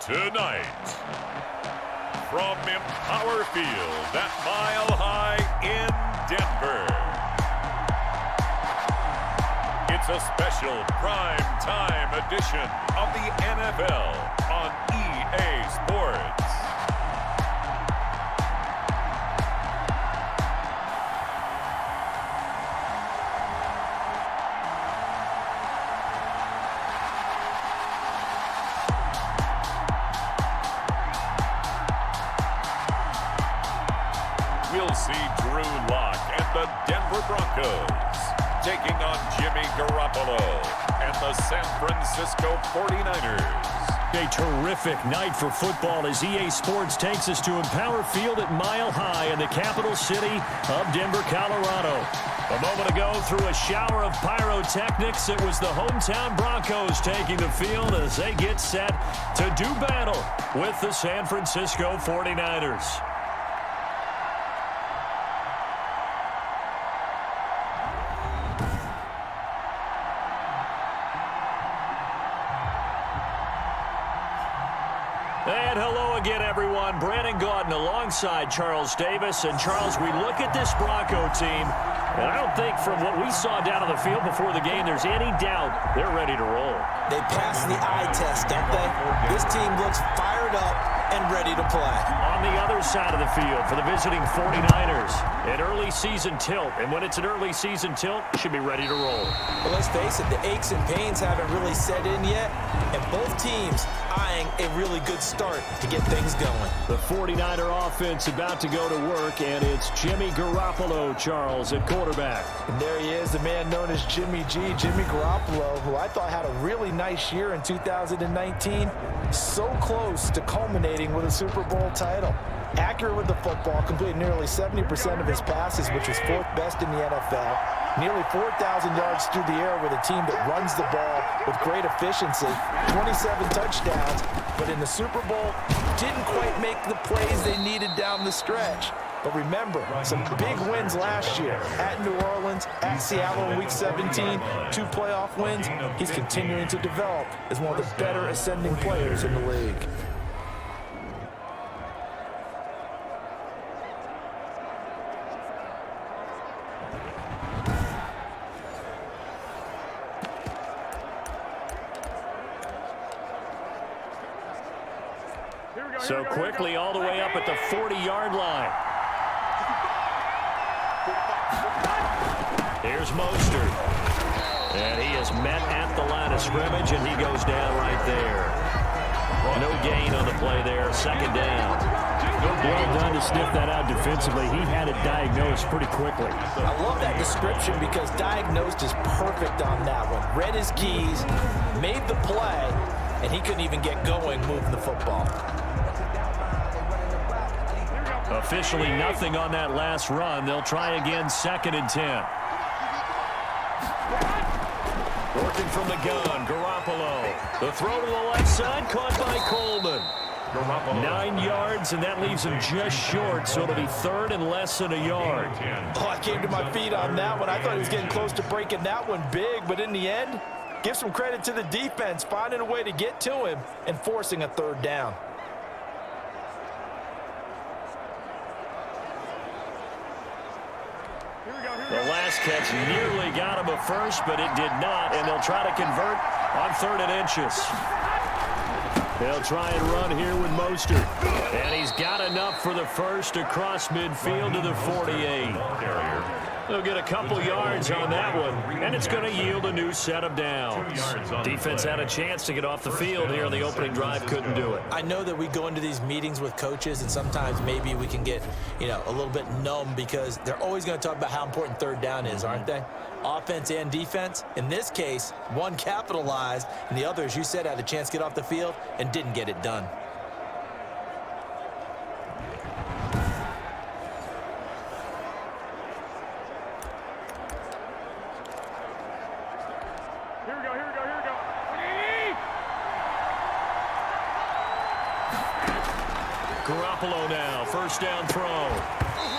Tonight, from Empower Field at Mile High in Denver, it's a special prime time edition of the NFL on EA Sports. We'll see Drew Lock and the Denver Broncos taking on Jimmy Garoppolo and the San Francisco 49ers. A terrific night for football as EA Sports takes us to Empower Field at Mile High in the capital city of Denver, Colorado. A moment ago, through a shower of pyrotechnics, it was the hometown Broncos taking the field as they get set to do battle with the San Francisco 49ers. And hello again, everyone. Melvin Gordon alongside Charles Davis. And, Charles, we look at this Bronco team, and I don't think from what we saw down on the field before the game there's any doubt they're ready to roll. They passed the eye test, don't they? This team looks fired up and ready to play. On the other side of the field for the visiting 49ers, an early season tilt. And when it's an early season tilt, it should be ready to roll. But let's face it, the aches and pains haven't really set in yet. And both teams eyeing a really good start to get things going. The 49er offense about to go to work, and it's Jimmy Garoppolo, Charles, at quarterback. And there he is, the man known as Jimmy G, Jimmy Garoppolo, who I thought had a really nice year in 2019. So close to culminating with a Super Bowl title. Accurate with the football, completed nearly 70% of his passes, which was fourth best in the NFL. Nearly 4,000 yards through the air with a team that runs the ball with great efficiency. 27 touchdowns, but in the Super Bowl, didn't quite make the plays they needed down the stretch. But remember, some big wins last year at New Orleans, at Seattle in Week 17, 2 playoff wins. He's continuing to develop as one of the better ascending players in the league. So quickly all the way up at the 40-yard line. Here's Mostert. And he is met at the line of scrimmage, and he goes down right there. No gain on the play there. Second down. Well done to sniff that out defensively. He had it diagnosed pretty quickly. I love that description because diagnosed is perfect on that one. Read his keys, made the play, and he couldn't even get going moving the football. Officially nothing on that last run. They'll try again, 2nd and 10. Working from the gun, Garoppolo. The throw to the left side, caught by Coleman. 9 yards, and that leaves him just short, so it'll be 3rd and less than a yard. Oh, I came to my feet on that one. I thought he was getting close to breaking that one big, but in the end, give some credit to the defense, finding a way to get to him and forcing a 3rd down. The last catch nearly got him a first, but it did not, and they'll try to convert on 3rd and inches. They'll try and run here with Mostert. And he's got enough for the first across midfield to the 48. They'll get a couple yards on that one, and it's going to yield a new set of downs. Defense had a chance to get off the field here on the opening drive, couldn't do it. I know that we go into these meetings with coaches, and sometimes maybe we can get, a little bit numb because they're always going to talk about how important 3rd down is, aren't they? Offense and defense. In this case, one capitalized, and the other, as you said, had a chance to get off the field and didn't get it done. Garoppolo now, first down throw.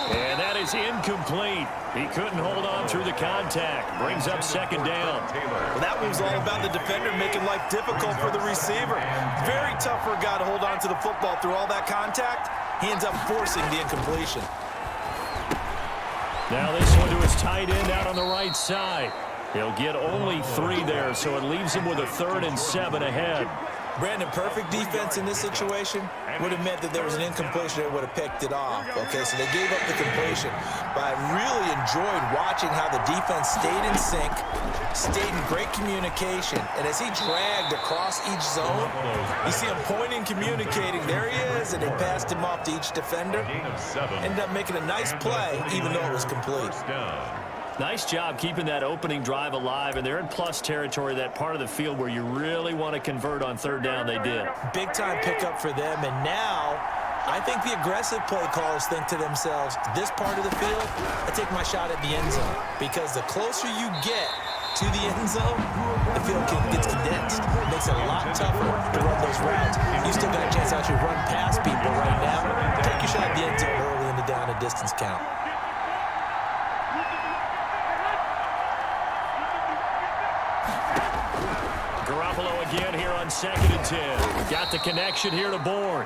And that is incomplete. He couldn't hold on through the contact. Brings up second down. Well, that was all about the defender making life difficult for the receiver. Very tough for a guy to hold on to the football through all that contact. He ends up forcing the incompletion. Now this one to his tight end out on the right side. He'll get only 3 there, so it leaves him with a 3rd and 7 ahead. Brandon, perfect defense in this situation would have meant that there was an incompletion that would have picked it off. Okay, so they gave up the completion. But I really enjoyed watching how the defense stayed in sync, stayed in great communication. And as he dragged across each zone, you see him pointing, communicating. There he is, and they passed him off to each defender. Ended up making a nice play, even though it was complete. Nice job keeping that opening drive alive, and they're in plus territory, that part of the field where you really want to convert on 3rd down. They did. Big-time pickup for them, and now I think the aggressive play callers think to themselves, this part of the field, I take my shot at the end zone, because the closer you get to the end zone, the field gets condensed. It makes it a lot tougher to run those routes. You still got a chance to actually run past people right now. Take your shot at the end zone early in the down and distance count. Again here on 2nd and 10. Got the connection here to Bourne.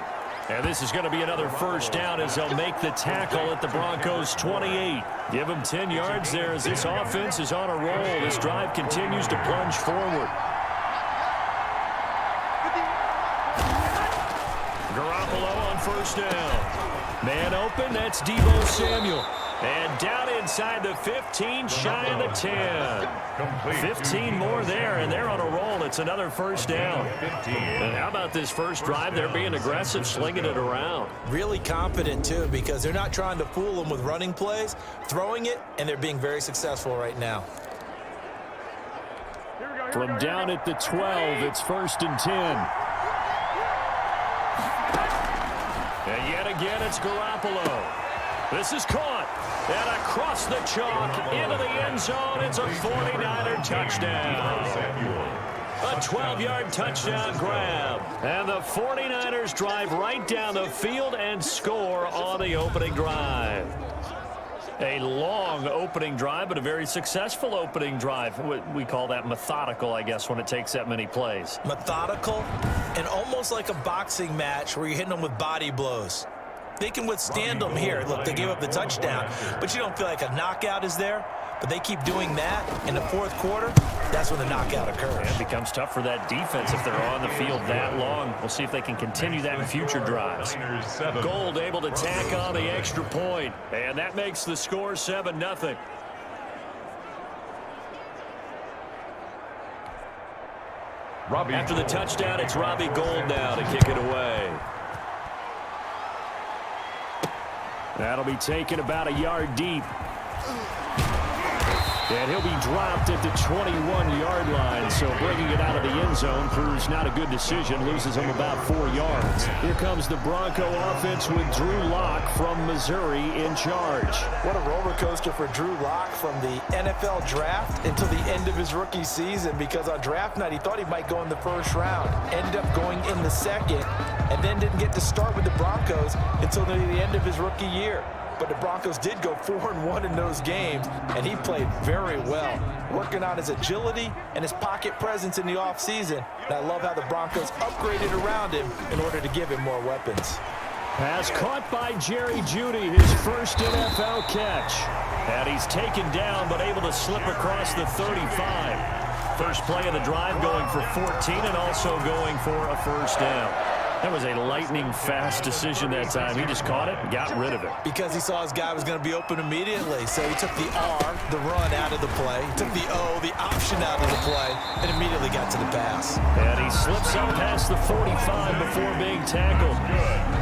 And this is going to be another first down as they'll make the tackle at the Broncos 28. Give them 10 yards there as this offense is on a roll. This drive continues to plunge forward. Garoppolo on first down. Man open, that's Deebo Samuel. And down inside the 15, shy of the 10. 15 more there, and they're on a roll. It's another first down. And how about this first drive? They're being aggressive, slinging it around. Really confident, too, because they're not trying to fool them with running plays, throwing it, and they're being very successful right now. From down at the 12, it's 1st and 10. And yet again, it's Garoppolo. This is caught. And across the chalk, into the end zone, it's a 49er touchdown. A 12-yard touchdown grab. And the 49ers drive right down the field and score on the opening drive. A long opening drive, but a very successful opening drive. We call that methodical, I guess, when it takes that many plays. Methodical and almost like a boxing match where you're hitting them with body blows. They can withstand them here. Look, they gave up the touchdown, but you don't feel like a knockout is there. But they keep doing that in the 4th quarter. That's when the knockout occurs. And it becomes tough for that defense if they're on the field that long. We'll see if they can continue that in future drives. Gold able to tack on the extra point, and that makes the score 7-0. After the touchdown, it's Robbie Gould now to kick it away. That'll be taken about a yard deep. And he'll be dropped at the 21-yard line, so bringing it out of the end zone proves not a good decision, loses him about 4 yards. Here comes the Bronco offense with Drew Lock from Missouri in charge. What a roller coaster for Drew Lock from the NFL draft until the end of his rookie season, because on draft night he thought he might go in the 1st round, ended up going in the 2nd, and then didn't get to start with the Broncos until near the end of his rookie year. But the Broncos did go 4-1 in those games, and he played very well, working on his agility and his pocket presence in the offseason. And I love how the Broncos upgraded around him in order to give him more weapons. Pass caught by Jerry Jeudy, his first NFL catch. And he's taken down, but able to slip across the 35. First play of the drive going for 14 and also going for a first down. That was a lightning-fast decision that time. He just caught it and got rid of it. Because he saw his guy was going to be open immediately. So he took the R, the run, out of the play. He took the O, the option, out of the play, and immediately got to the pass. And he slips up past the 45 before being tackled.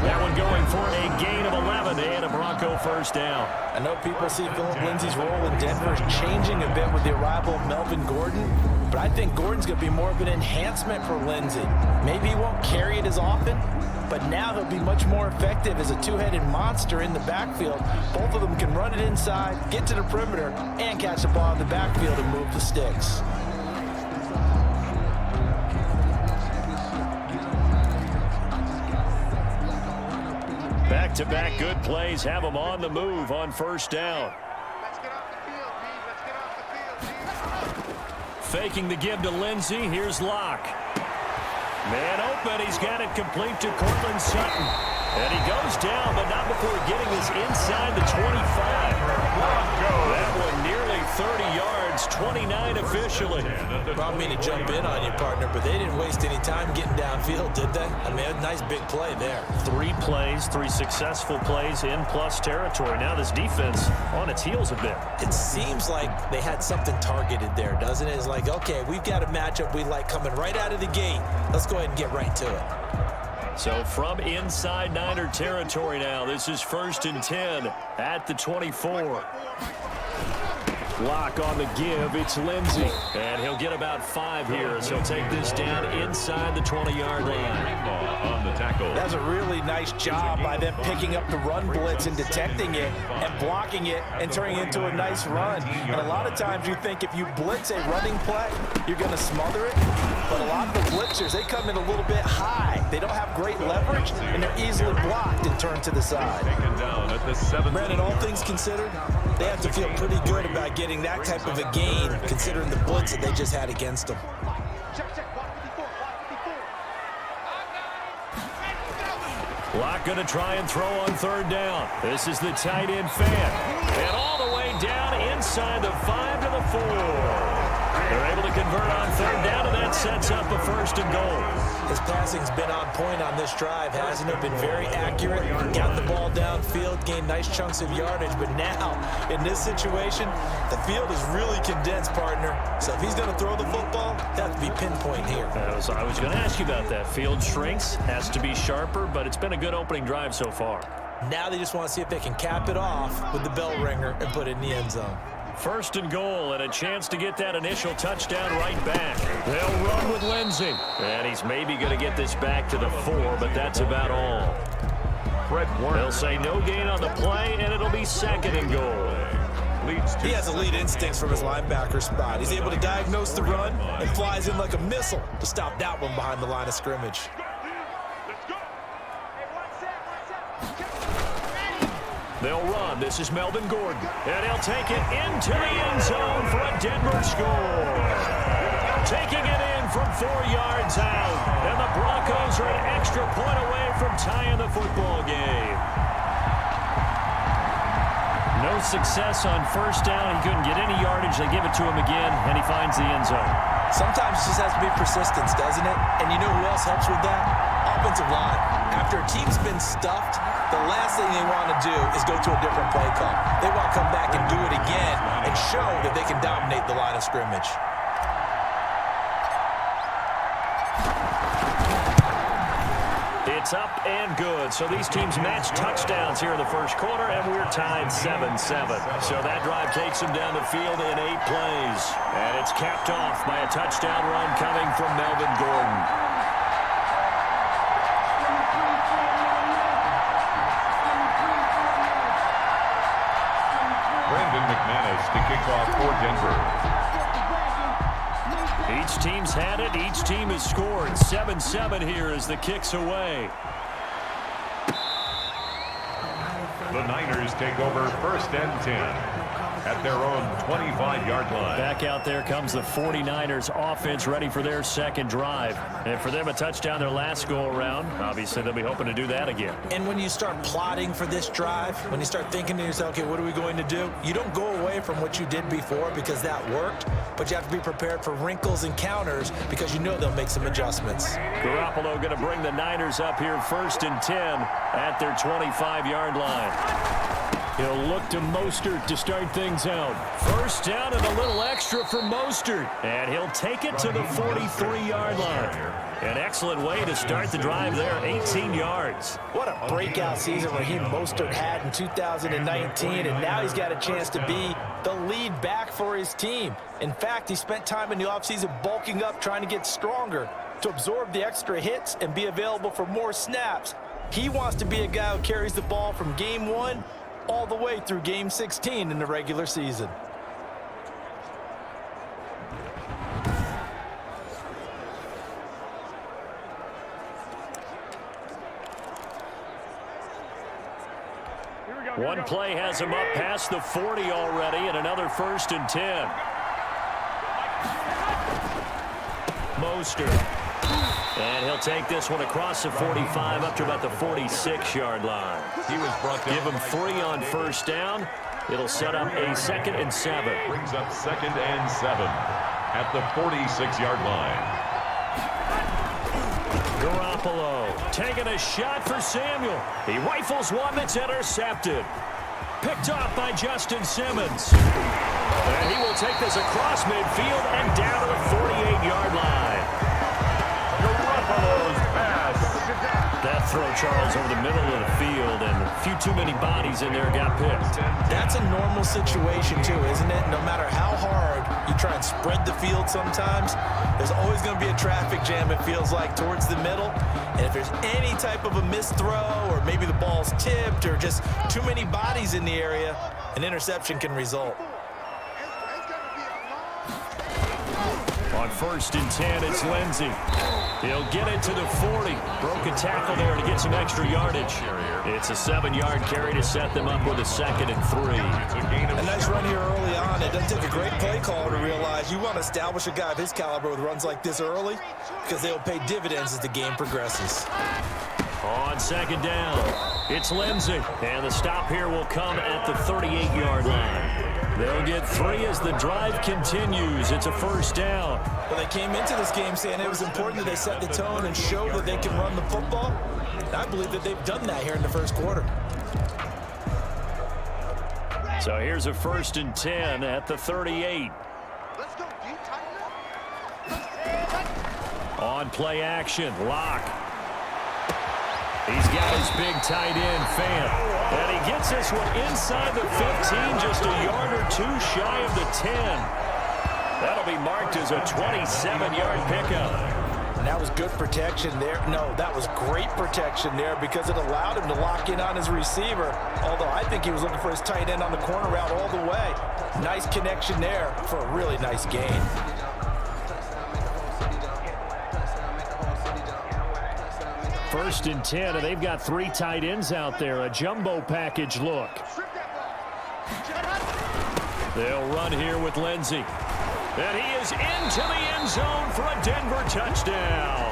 That one going for a gain of 11 and a Bronco first down. I know people see Philip Lindsay's role in Denver is changing a bit with the arrival of Melvin Gordon, but I think Gordon's going to be more of an enhancement for Lindsay. Maybe he won't carry it as often, but now he'll be much more effective as a two-headed monster in the backfield. Both of them can run it inside, get to the perimeter, and catch the ball in the backfield and move the sticks. Back-to-back good plays have him on the move on first down. Let's get off the field, G. Let's get off the field, G. Faking the give to Lindsey. Here's Locke. Man open. He's got it complete to Cortland Sutton. And he goes down, but not before getting this inside the 25. That one nearly 30 yards, 29 officially. I don't mean to jump in on you, partner, but they didn't waste any time getting downfield, did they? I mean, a nice big play there. 3 plays, 3 successful plays in plus territory. Now this defense on its heels a bit. It seems like they had something targeted there, doesn't it? It's like, okay, we've got a matchup we like coming right out of the gate. Let's go ahead and get right to it. So from inside Niner territory now, this is 1st and 10 at the 24. Lock on the give. It's Lindsey. And he'll get about 5 here as he'll take this down inside the 20-yard line. On the tackle. That's a really nice job by them picking up the run blitz and detecting it and blocking it and turning it into a nice run. And a lot of times you think if you blitz a running play, you're going to smother it. But a lot of the blitzers, they come in a little bit high. They don't have great leverage, and they're easily blocked and turned to the side. Taken down at the 7. Brandon, all things considered, they have to feel pretty good about getting that type of a gain, considering the blitz that they just had against them. Locke going to try and throw on 3rd down. This is the tight end Fran. And all the way down inside the 5 to the 4. They're able to convert on 3rd down, and that sets up a 1st and goal. His passing's been on point on this drive, hasn't it? Been very accurate, got the ball downfield, gained nice chunks of yardage, but now, in this situation, the field is really condensed, partner. So if he's going to throw the football, it has to be pinpoint here. I was going to ask you about that. Field shrinks, has to be sharper, but it's been a good opening drive so far. Now they just want to see if they can cap it off with the bell ringer and put it in the end zone. 1st and goal, and a chance to get that initial touchdown right back. They'll run with Lindsey. And he's maybe going to get this back to the 4, but that's about all. They'll say no gain on the play, and it'll be 2nd and goal. He has elite instincts from his linebacker spot. He's able to diagnose the run and flies in like a missile to stop that one behind the line of scrimmage. They'll run. This is Melvin Gordon. And he'll take it into the end zone for a Denver score. Taking it in from 4 yards out. And the Broncos are an extra point away from tying the football game. No success on 1st down. He couldn't get any yardage. They give it to him again, and he finds the end zone. Sometimes it just has to be persistence, doesn't it? And you know who else helps with that? Offensive line. After a team's been stuffed, the last thing they want to do is go to a different play call. They want to come back and do it again and show that they can dominate the line of scrimmage. It's up and good. So these teams match touchdowns here in the 1st quarter, and we're tied 7-7. So that drive takes them down the field in 8 plays. And it's capped off by a touchdown run coming from Melvin Gordon. Mcmanus to kick off for Denver. Each team's had it. Each team has scored. 7-7 here as the kick's away. The Niners take over 1st and 10 at their own 25-yard line. Back out there comes the 49ers offense ready for their 2nd drive. And for them, a touchdown their last go-around. Obviously, they'll be hoping to do that again. And when you start plotting for this drive, when you start thinking to yourself, okay, what are we going to do? You don't go away from what you did before because that worked, but you have to be prepared for wrinkles and counters because you know they'll make some adjustments. Garoppolo going to bring the Niners up here 1st and 10 at their 25-yard line. He'll look to Mostert to start things out. 1st down and a little extra for Mostert. And he'll take it to the 43-yard line. An excellent way to start the drive there, 18 yards. What a breakout season Raheem Mostert had in 2019, and now he's got a chance to be the lead back for his team. In fact, he spent time in the offseason bulking up, trying to get stronger to absorb the extra hits and be available for more snaps. He wants to be a guy who carries the ball from game 1 all the way through game 16 in the regular season. One play has him up past the 40 already, and another 1st and 10. Mostert. And he'll take this one across the 45 up to about the 46-yard line. He was brought down. Give him 3 on 1st down. It'll set up a 2nd and 7. Brings up 2nd and 7 at the 46-yard line. Garoppolo taking a shot for Samuel. He rifles one that's intercepted. Picked off by Justin Simmons. And he will take this across midfield and down to the 48-yard line. Garoppolo's pass. That throw, Charles, over the middle of the field, and a few too many bodies in there got picked. That's a normal situation, too, isn't it? No matter how hard you try and spread the field sometimes, there's always going to be a traffic jam, it feels like, towards the middle. And if there's any type of a missed throw, or maybe the ball's tipped, or just too many bodies in the area, an interception can result. On 1st and 10, it's Lindsey. He'll get it to the 40. Broke a tackle there to get some extra yardage. It's a 7-yard carry to set them up with a 2nd and 3. A nice run here early on. It doesn't take a great play caller to realize you want to establish a guy of his caliber with runs like this early because they'll pay dividends as the game progresses. On 2nd down, it's Lindsey. And the stop here will come at the 38-yard line. They'll get 3 as the drive continues. It's a 1st down. Well, they came into this game saying it was important that they set the tone and show that they can run the football. And I believe that they've done that here in the 1st quarter. So here's a 1st and 10 at the 38. Let's go deep, tighten up. On play action, Locke. He's got his big tight end, Fran. And he gets this one inside the 15, just a yard or 2 shy of the 10. That'll be marked as a 27-yard pickup. And that was good protection there. No, that was great protection there because it allowed him to lock in on his receiver, although I think he was looking for his tight end on the corner route all the way. Nice connection there for a really nice gain. First and 10, and they've got 3 tight ends out there. A jumbo package look. They'll run here with Lindsey. And he is into the end zone for a Denver touchdown.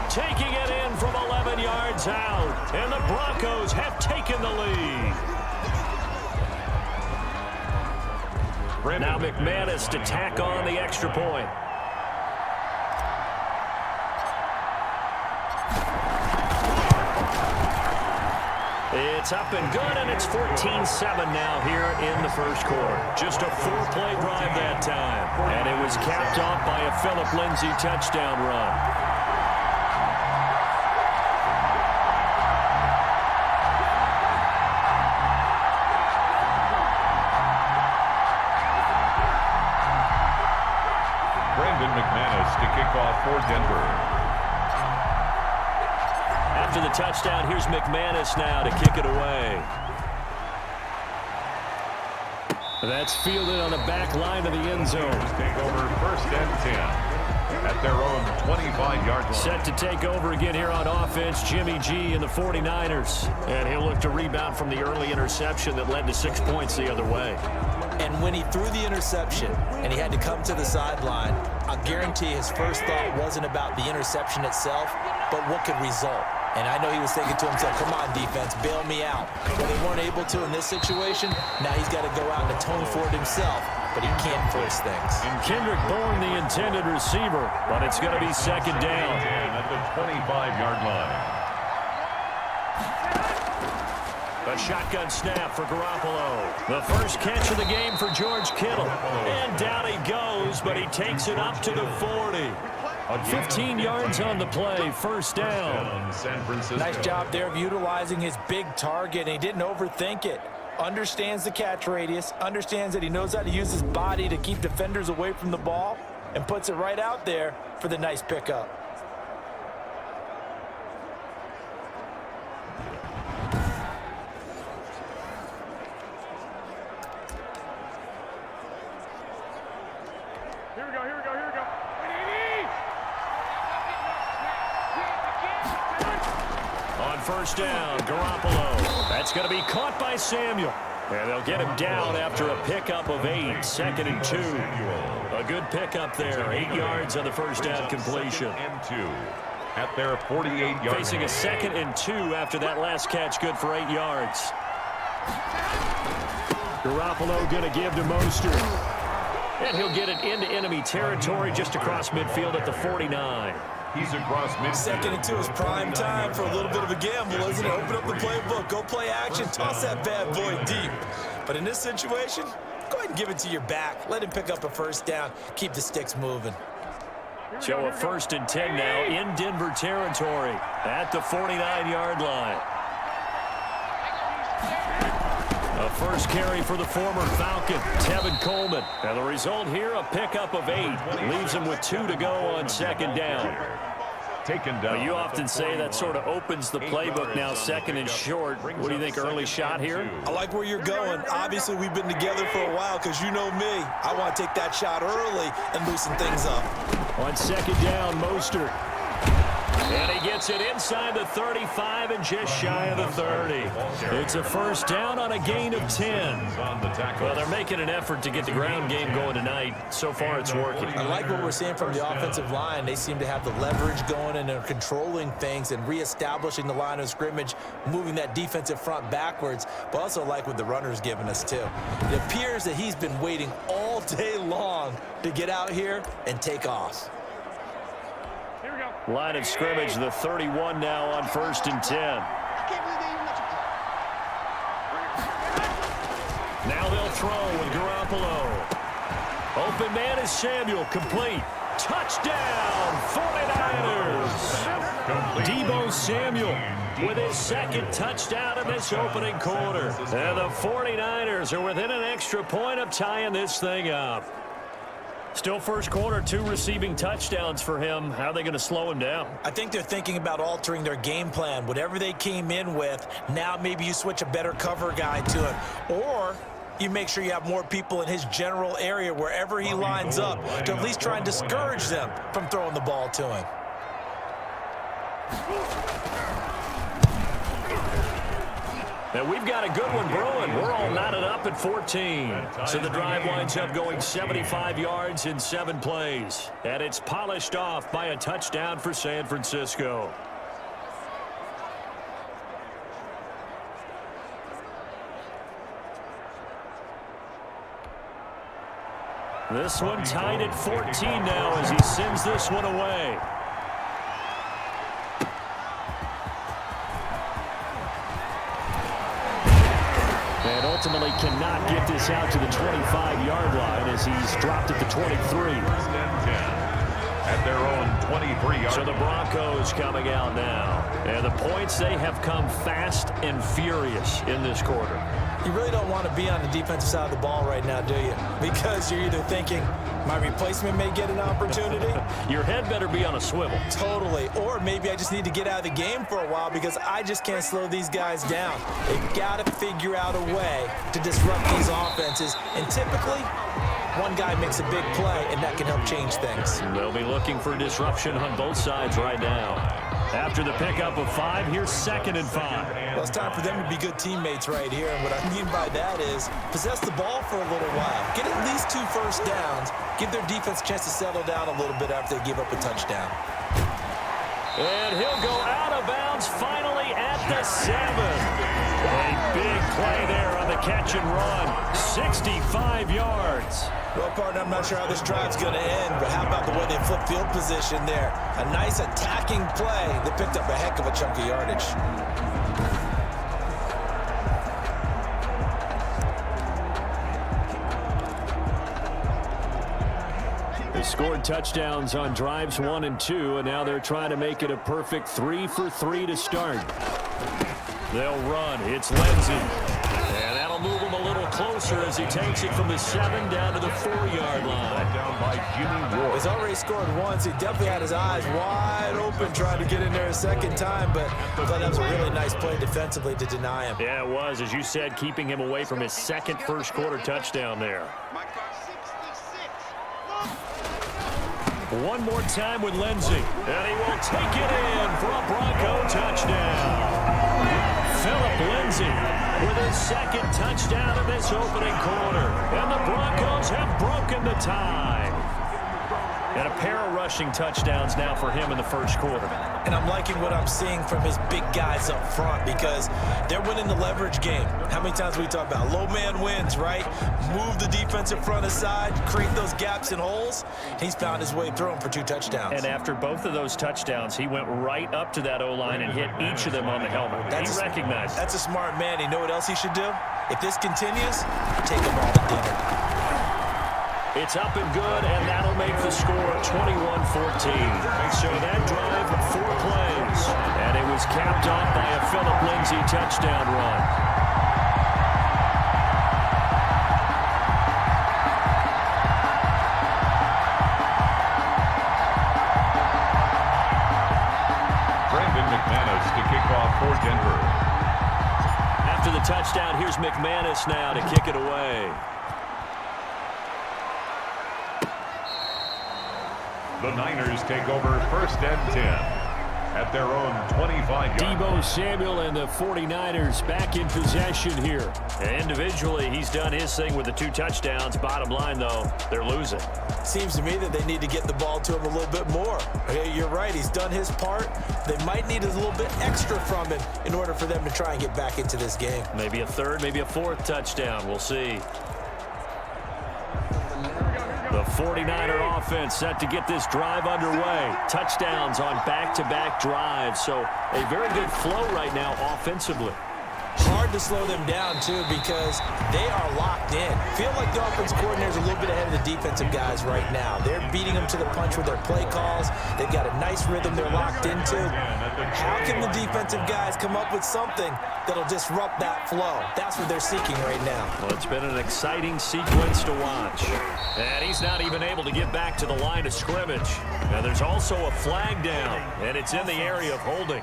Taking it in from 11 yards out. And the Broncos have taken the lead. Now Mcmanus to tack on the extra point. It's up and good, and it's 14-7 now here in the 1st quarter. Just a 4-play drive that time. And it was capped off by a Phillip Lindsay touchdown run. Mcmanus to kick off for Denver. After the touchdown, here's Mcmanus now to kick it away. That's fielded on the back line of the end zone. Take over 1st and 10 at their own 25-yard line. Set to take over again here on offense, Jimmy G and the 49ers. And he'll look to rebound from the early interception that led to 6 points the other way. And when he threw the interception and he had to come to the sideline, I guarantee his first thought wasn't about the interception itself, but what could result. And I know he was thinking to himself, come on, defense, bail me out. But they weren't able to in this situation. Now he's got to go out and atone for it himself, but he can't force things. And Kendrick Bourne, the intended receiver, but it's going to be 2nd down. At the 25-yard line. A shotgun snap for Garoppolo. The first catch of the game for George Kittle. And down he goes, but he takes it up to the 40. 15 yards on the play, 1st down. San Francisco. Nice job there of utilizing his big target, and he didn't overthink it. Understands the catch radius, understands that he knows how to use his body to keep defenders away from the ball, and puts it right out there for the nice pickup. Here we go, here we go, here we go. On first down. Garoppolo. That's going to be caught by Samuel. And they'll get him down after a pickup of 8. 2nd and 2. A good pickup there. 8 yards on the first down completion. 2nd and 2 at their 48-yard. Facing a 2nd and 2 after that last catch. Good for 8 yards. Garoppolo going to give to Mostert. And he'll get it into enemy territory just across midfield at the 49. He's across midfield. 2nd and 2 is prime time for a little bit of a gamble, isn't it? Open up the playbook, go play action, toss that bad boy deep. But in this situation, go ahead and give it to your back. Let him pick up a first down. Keep the sticks moving. So a 1st and 10 now in Denver territory at the 49-yard line. A first carry for the former Falcon, Tevin Coleman. And the result here, a pickup of 8. Leaves him with 2 to go on 2nd down. Taken down. Well, you often say that sort of opens the playbook now, 2nd and short. What do you think, early shot here? I like where you're going. Obviously, we've been together for a while because you know me. I want to take that shot early and loosen things up. On 2nd down, Mostert. And he gets it inside the 35 and just shy of the 30. It's a first down on a gain of 10. Well, they're making an effort to get the ground game going tonight. So far, it's working. I like what we're seeing from the offensive line. They seem to have the leverage going, and they're controlling things and reestablishing the line of scrimmage, moving that defensive front backwards, but also like what the runner's giving us, too. It appears that he's been waiting all day long to get out here and take off. Line of scrimmage, the 31 now on 1st and 10. Now they'll throw with Garoppolo. Open man is Samuel, complete. Touchdown, 49ers. Deebo Samuel with his 2nd touchdown in this opening quarter. And the 49ers are within an extra point of tying this thing up. Still first quarter, 2 receiving touchdowns for him. How are they going to slow him down? I think they're thinking about altering their game plan. Whatever they came in with, now maybe you switch a better cover guy to him. Or you make sure you have more people in his general area wherever he lines up to at least try and discourage them from throwing the ball to him. And we've got a good one brewing. We're all knotted up at 14. So the drive winds up going 75 yards in 7 plays. And it's polished off by a touchdown for San Francisco. This one tied at 14 now as he sends this one away. And ultimately cannot get this out to the 25-yard line as he's dropped at the 23. At their own 23-yard. So the Broncos coming out now. And the points, they have come fast and furious in this quarter. You really don't want to be on the defensive side of the ball right now, do you? Because you're either thinking, my replacement may get an opportunity. Your head better be on a swivel. Totally. Or maybe I just need to get out of the game for a while because I just can't slow these guys down. They've got to figure out a way to disrupt these offenses. And typically, one guy makes a big play, and that can help change things. They'll be looking for disruption on both sides right now. After the pickup of 5, here's 2nd and 5. Well, it's time for them to be good teammates right here. And what I mean by that is possess the ball for a little while. Get at least 2 first downs. Give their defense a chance to settle down a little bit after they give up a touchdown. And he'll go out of bounds finally at the 7. A big play there on the catch and run. 65 yards. Well, partner, I'm not sure how this drive's going to end, but how about the way they flip field position there? A nice attacking play that picked up a heck of a chunk of yardage. They scored touchdowns on drives 1 and 2, and now they're trying to make it a perfect 3 for 3 to start. They'll run. It's Lindsey. And that'll move him a little closer as he takes it from the 7 down to the 4-yard line. Down by Jimmy Ward. He's already scored once. He definitely had his eyes wide open trying to get in there a second time, but I thought that was a really nice play defensively to deny him. Yeah, it was, as you said, keeping him away from his 2nd first-quarter touchdown there. One more time with Lindsey. And he will take it in for a Bronco touchdown. Philip Lindsay with his second touchdown of this opening quarter. And the Broncos have broken the tie. And a pair of rushing touchdowns now for him in the first quarter. And I'm liking what I'm seeing from his big guys up front because they're winning the leverage game. How many times we talk about low man wins, right? Move the defensive front aside, create those gaps and holes. He's found his way through them for 2 touchdowns. And after both of those touchdowns, he went right up to that O-line and hit each of them on the helmet. He recognized. That's a smart man. You know what else he should do? If this continues, take them all to dinner. It's up and good, and that'll make the score 21-14. So that drive, 4 plays, and it was capped off by a Philip Lindsay touchdown run. Mcmanus to kick off for Denver. After the touchdown, here's Mcmanus now to kick it away. The Niners take over 1st and 10 at their own 25-yard. Deebo Samuel and the 49ers back in possession here. And individually, he's done his thing with the 2 touchdowns. Bottom line, though, they're losing. Seems to me that they need to get the ball to him a little bit more. Hey, you're right. He's done his part. They might need a little bit extra from him in order for them to try and get back into this game. Maybe a 3rd, maybe a 4th touchdown. We'll see. The 49er offense set to get this drive underway. Touchdowns on back-to-back drives. So a very good flow right now offensively. Hard to slow them down, too, because they are locked in. Feel like the offense coordinator's a little bit ahead of the defensive guys right now. They're beating them to the punch with their play calls. They've got a nice rhythm they're locked into. How can the defensive guys come up with something that'll disrupt that flow? That's what they're seeking right now. Well, it's been an exciting sequence to watch. And he's not even able to get back to the line of scrimmage. Now, there's also a flag down, and it's in the area of holding.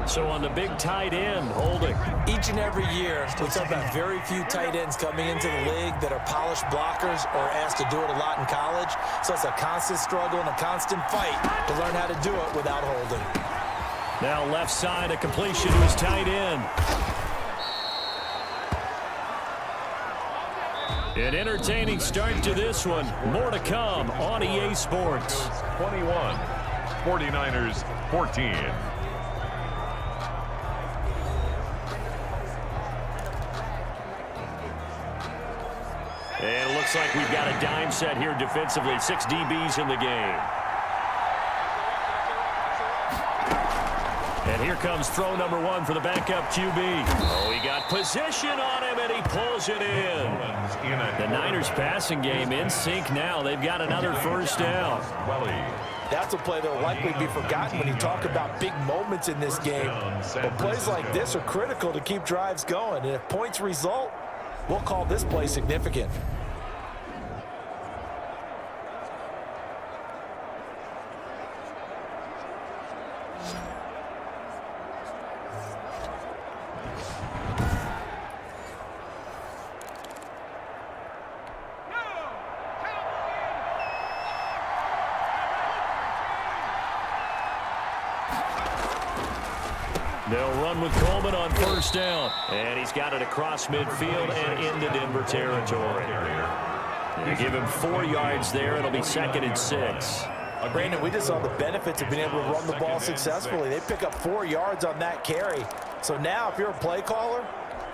So on the big tight end, holding. Each and every year, we talk about very few tight ends coming into the league that are polished blockers or asked to do it a lot in college. So it's a constant struggle and a constant fight to learn how to do it without holding. Now left side, a completion to his tight end. An entertaining start to this one. More to come on EA Sports. 21, 49ers 14. And it looks like we've got a dime set here defensively. 6 DBs in the game. And here comes throw number 1 for the backup QB. Oh, he got position on him, and he pulls it in. The Niners passing game in sync now. They've got another first down. That's a play that will likely be forgotten when you talk about big moments in this game. But plays like this are critical to keep drives going. And if points result, we'll call this play significant. They'll run with Coleman on first down. And he's got it across midfield and into Denver territory. They give him 4 yards there. It'll be 2nd and 6. Brandon, we just saw the benefits of being able to run the ball successfully. They pick up 4 yards on that carry. So now if you're a play caller,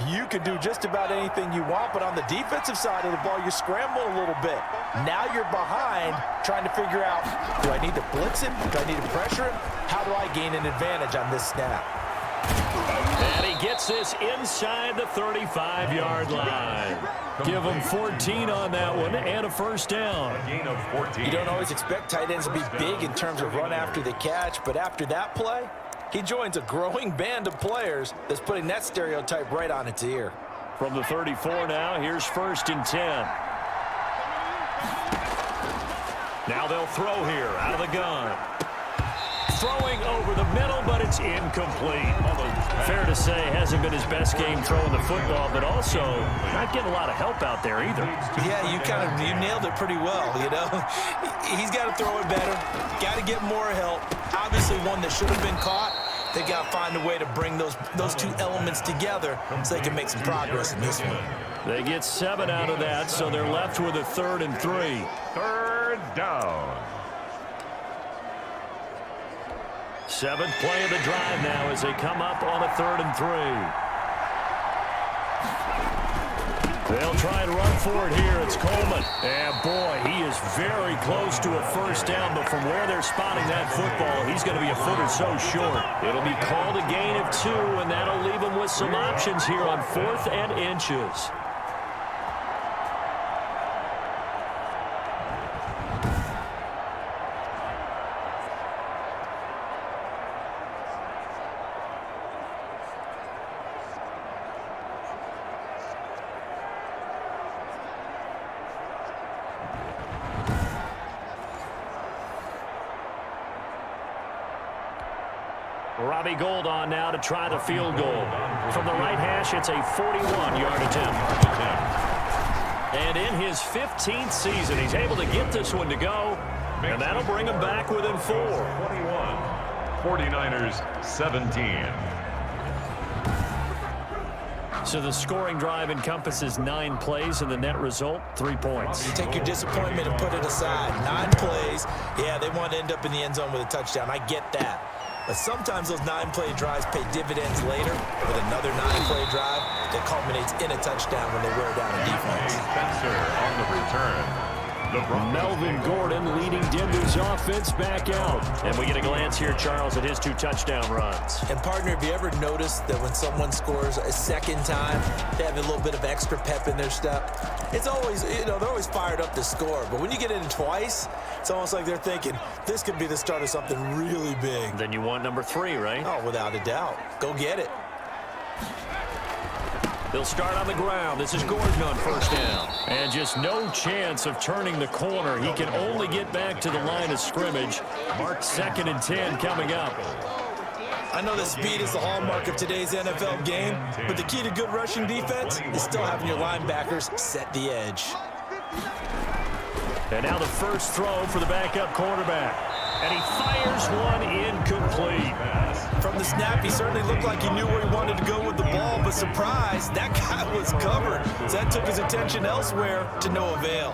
you can do just about anything you want. But on the defensive side of the ball, you scramble a little bit. Now you're behind trying to figure out, do I need to blitz him? Do I need to pressure him? How do I gain an advantage on this snap? And he gets this inside the 35-yard line. Give him 14 on that one and a first down. You don't always expect tight ends to be big in terms of run after the catch, but after that play, he joins a growing band of players that's putting that stereotype right on its ear. From the 34 now, here's 1st and 10. Now they'll throw here out of the gun. Throwing over the middle, but it's incomplete. Fair to say, hasn't been his best game throwing the football, but also not getting a lot of help out there either. Yeah, you nailed it pretty well, you know. He's got to throw it better, got to get more help. Obviously one that should have been caught. They got to find a way to bring those two elements together so they can make some progress in this one. They get 7 out of that, so they're left with a 3rd and 3. 3rd down. 7th play of the drive now as they come up on a 3rd and 3. They'll try and run for it here. It's Coleman. And boy, he is very close to a 1st down, but from where they're spotting that football, he's going to be a foot or so short. It'll be called a gain of 2, and that'll leave him with some options here on 4th and inches. Robbie Gould on now to try the field goal. From the right hash, it's a 41-yard attempt. And in his 15th season, he's able to get this one to go, and that'll bring him back within 4. 21. 49ers 17. So the scoring drive encompasses 9 plays, and the net result, 3 points. You take your disappointment and put it aside. 9 plays. Yeah, they want to end up in the end zone with a touchdown. I get that. But sometimes those 9-play drives pay dividends later with another 9-play drive that culminates in a touchdown when they wear down a defense. Spencer on the return. Melvin Gordon leading Denver's offense back out. And we get a glance here, Charles, at his 2 touchdown runs. And, partner, have you ever noticed that when someone scores a second time, they have a little bit of extra pep in their step? It's always, they're always fired up to score. But when you get in twice, it's almost like they're thinking, this could be the start of something really big. Then you want number 3, right? Oh, without a doubt. Go get it. They'll start on the ground. This is Gordon on 1st down. And just no chance of turning the corner. He can only get back to the line of scrimmage. Marked 2nd and 10 coming up. I know that speed is the hallmark of today's NFL game, but the key to good rushing defense is still having your linebackers set the edge. And now the first throw for the backup quarterback. And he fires one incomplete. From the snap, he certainly looked like he knew where he wanted to go with the ball, but surprise, that guy was covered. So that took his attention elsewhere to no avail.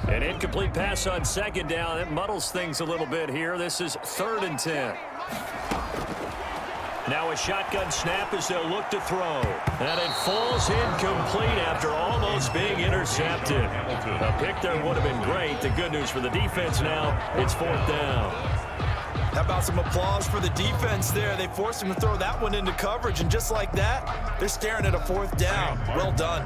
An incomplete pass on 2nd down. It muddles things a little bit here. This is 3rd and 10. Now a shotgun snap as they'll look to throw. And it falls incomplete after almost being intercepted. A pick there would have been great. The good news for the defense now, it's 4th down. How about some applause for the defense there? They forced him to throw that one into coverage, and just like that, they're staring at a 4th down. Well done.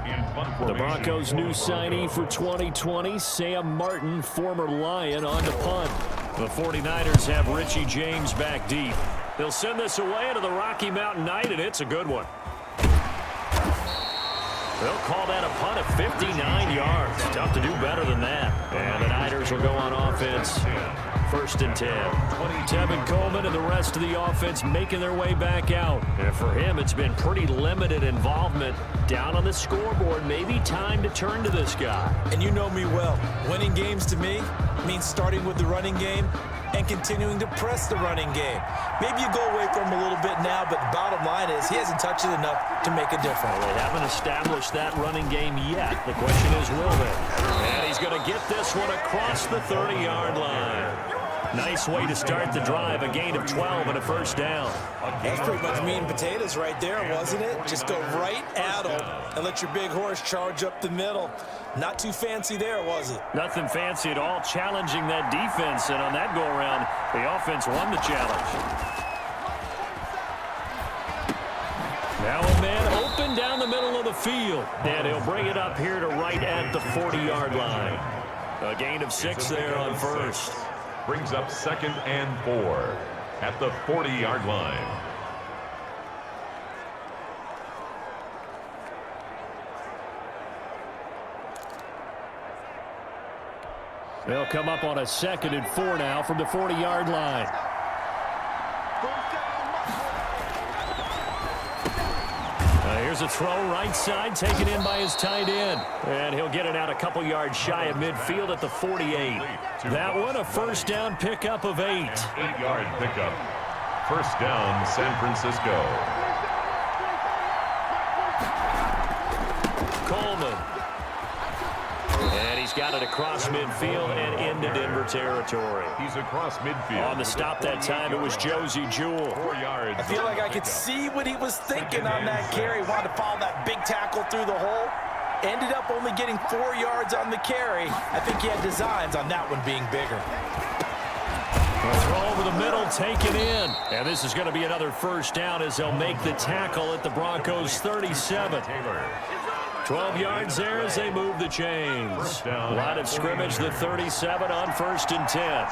The Broncos' new signee for 2020, Sam Martin, former Lion, on to punt. The 49ers have Richie James back deep. They'll send this away into the Rocky Mountain Night, and it's a good one. They'll call that a punt of 59 yards. Tough to do better than that. And the Niners will go on offense. 1st and 10. Tevin Coleman and the rest of the offense making their way back out. And for him, it's been pretty limited involvement. Down on the scoreboard, maybe time to turn to this guy. And you know me well. Winning games to me means starting with the running game and continuing to press the running game. Maybe you go away from him a little bit now, but the bottom line is he hasn't touched it enough to make a difference. Well, they haven't established that running game yet. The question is, will they? And he's going to get this one across the 30-yard line. Nice way to start the drive, a gain of 12 and a 1st down. That's pretty much meat and potatoes right there, wasn't it? Just go right at him and let your big horse charge up the middle. Not too fancy there, was it? Nothing fancy at all, challenging that defense, and on that go-around, the offense won the challenge. Now a man open down the middle of the field, and he'll bring it up here to right at the 40-yard line. A gain of 6 there on 1st. Brings up 2nd and 4 at the 40-yard line. They'll come up on a 2nd and 4 now from the 40-yard line. Here's a throw right side, taken in by his tight end. And he'll get it out a couple yards shy of midfield at the 48. That one, a first down pickup of 8. 8-yard pickup. First down, San Francisco. Coleman. And he's got it across midfield and into Denver territory. He's across midfield. On the stop that time, it was Josie Jewell. 4 yards. I feel like I could see what he was thinking on that carry. Wanted to follow that big tackle through the hole. Ended up only getting 4 yards on the carry. I think he had designs on that one being bigger. A throw over the middle, taken in. And this is going to be another first down as they'll make the tackle at the Broncos' 37. 12 yards there as they move the chains. Line of scrimmage, the 37 on 1st and 10.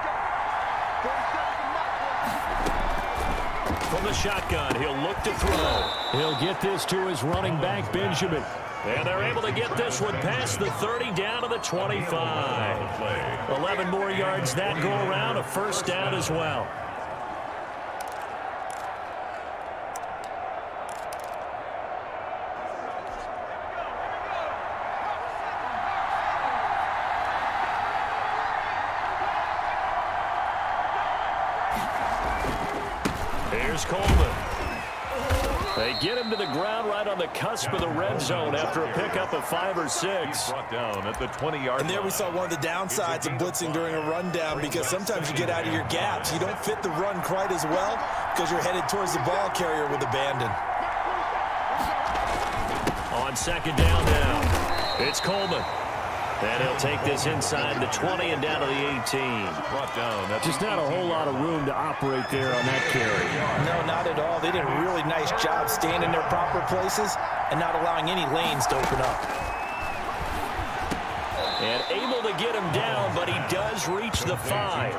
From the shotgun, he'll look to throw. He'll get this to his running back, Benjamin. And they're able to get this one past the 30 down to the 25. 11 more yards that go around, a first down as well. Here's Coleman. They get him to the ground right on the cusp of the red zone after a pickup of 5 or 6. Brought down at the 20-yard line. And there we saw one of the downsides of blitzing during a rundown, because sometimes you get out of your gaps. You don't fit the run quite as well because you're headed towards the ball carrier with abandon. On 2nd down now, it's Coleman. And he'll take this inside the 20 and down to the 18. Brought down. Just not a whole lot of room to operate there on that carry. No, not at all. They did a really nice job staying in their proper places and not allowing any lanes to open up. And able to get him down, but he does reach the 5.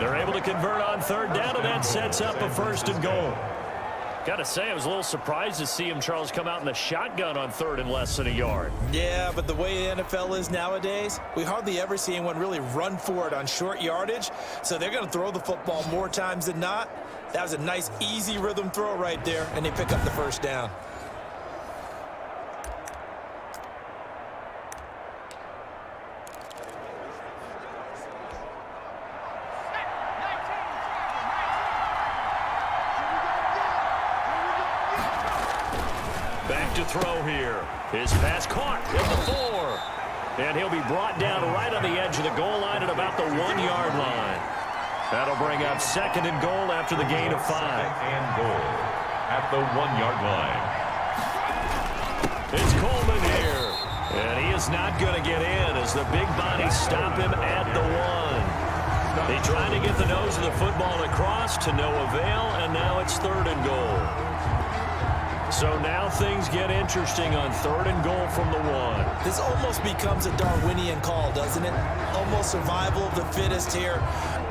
They're able to convert on 3rd down, and that sets up a 1st and goal. Got to say, I was a little surprised to see him, Charles, come out in the shotgun on 3rd and less than a yard. Yeah, but the way the NFL is nowadays, we hardly ever see anyone really run for it on short yardage. So they're going to throw the football more times than not. That was a nice, easy rhythm throw right there, and they pick up the first down. Back to throw here. His pass caught at the 4. And he'll be brought down right on the edge of the goal line at about the 1-yard line. That'll bring up 2nd and goal after the gain of 5. 2nd and goal at the 1-yard line. It's Coleman here. And he is not going to get in as the big bodies stop him at the 1. They tried to get the nose of the football across to no avail, and now it's 3rd and goal. So now things get interesting on 3rd and goal from the 1. This almost becomes a Darwinian call, doesn't it? Almost survival of the fittest here.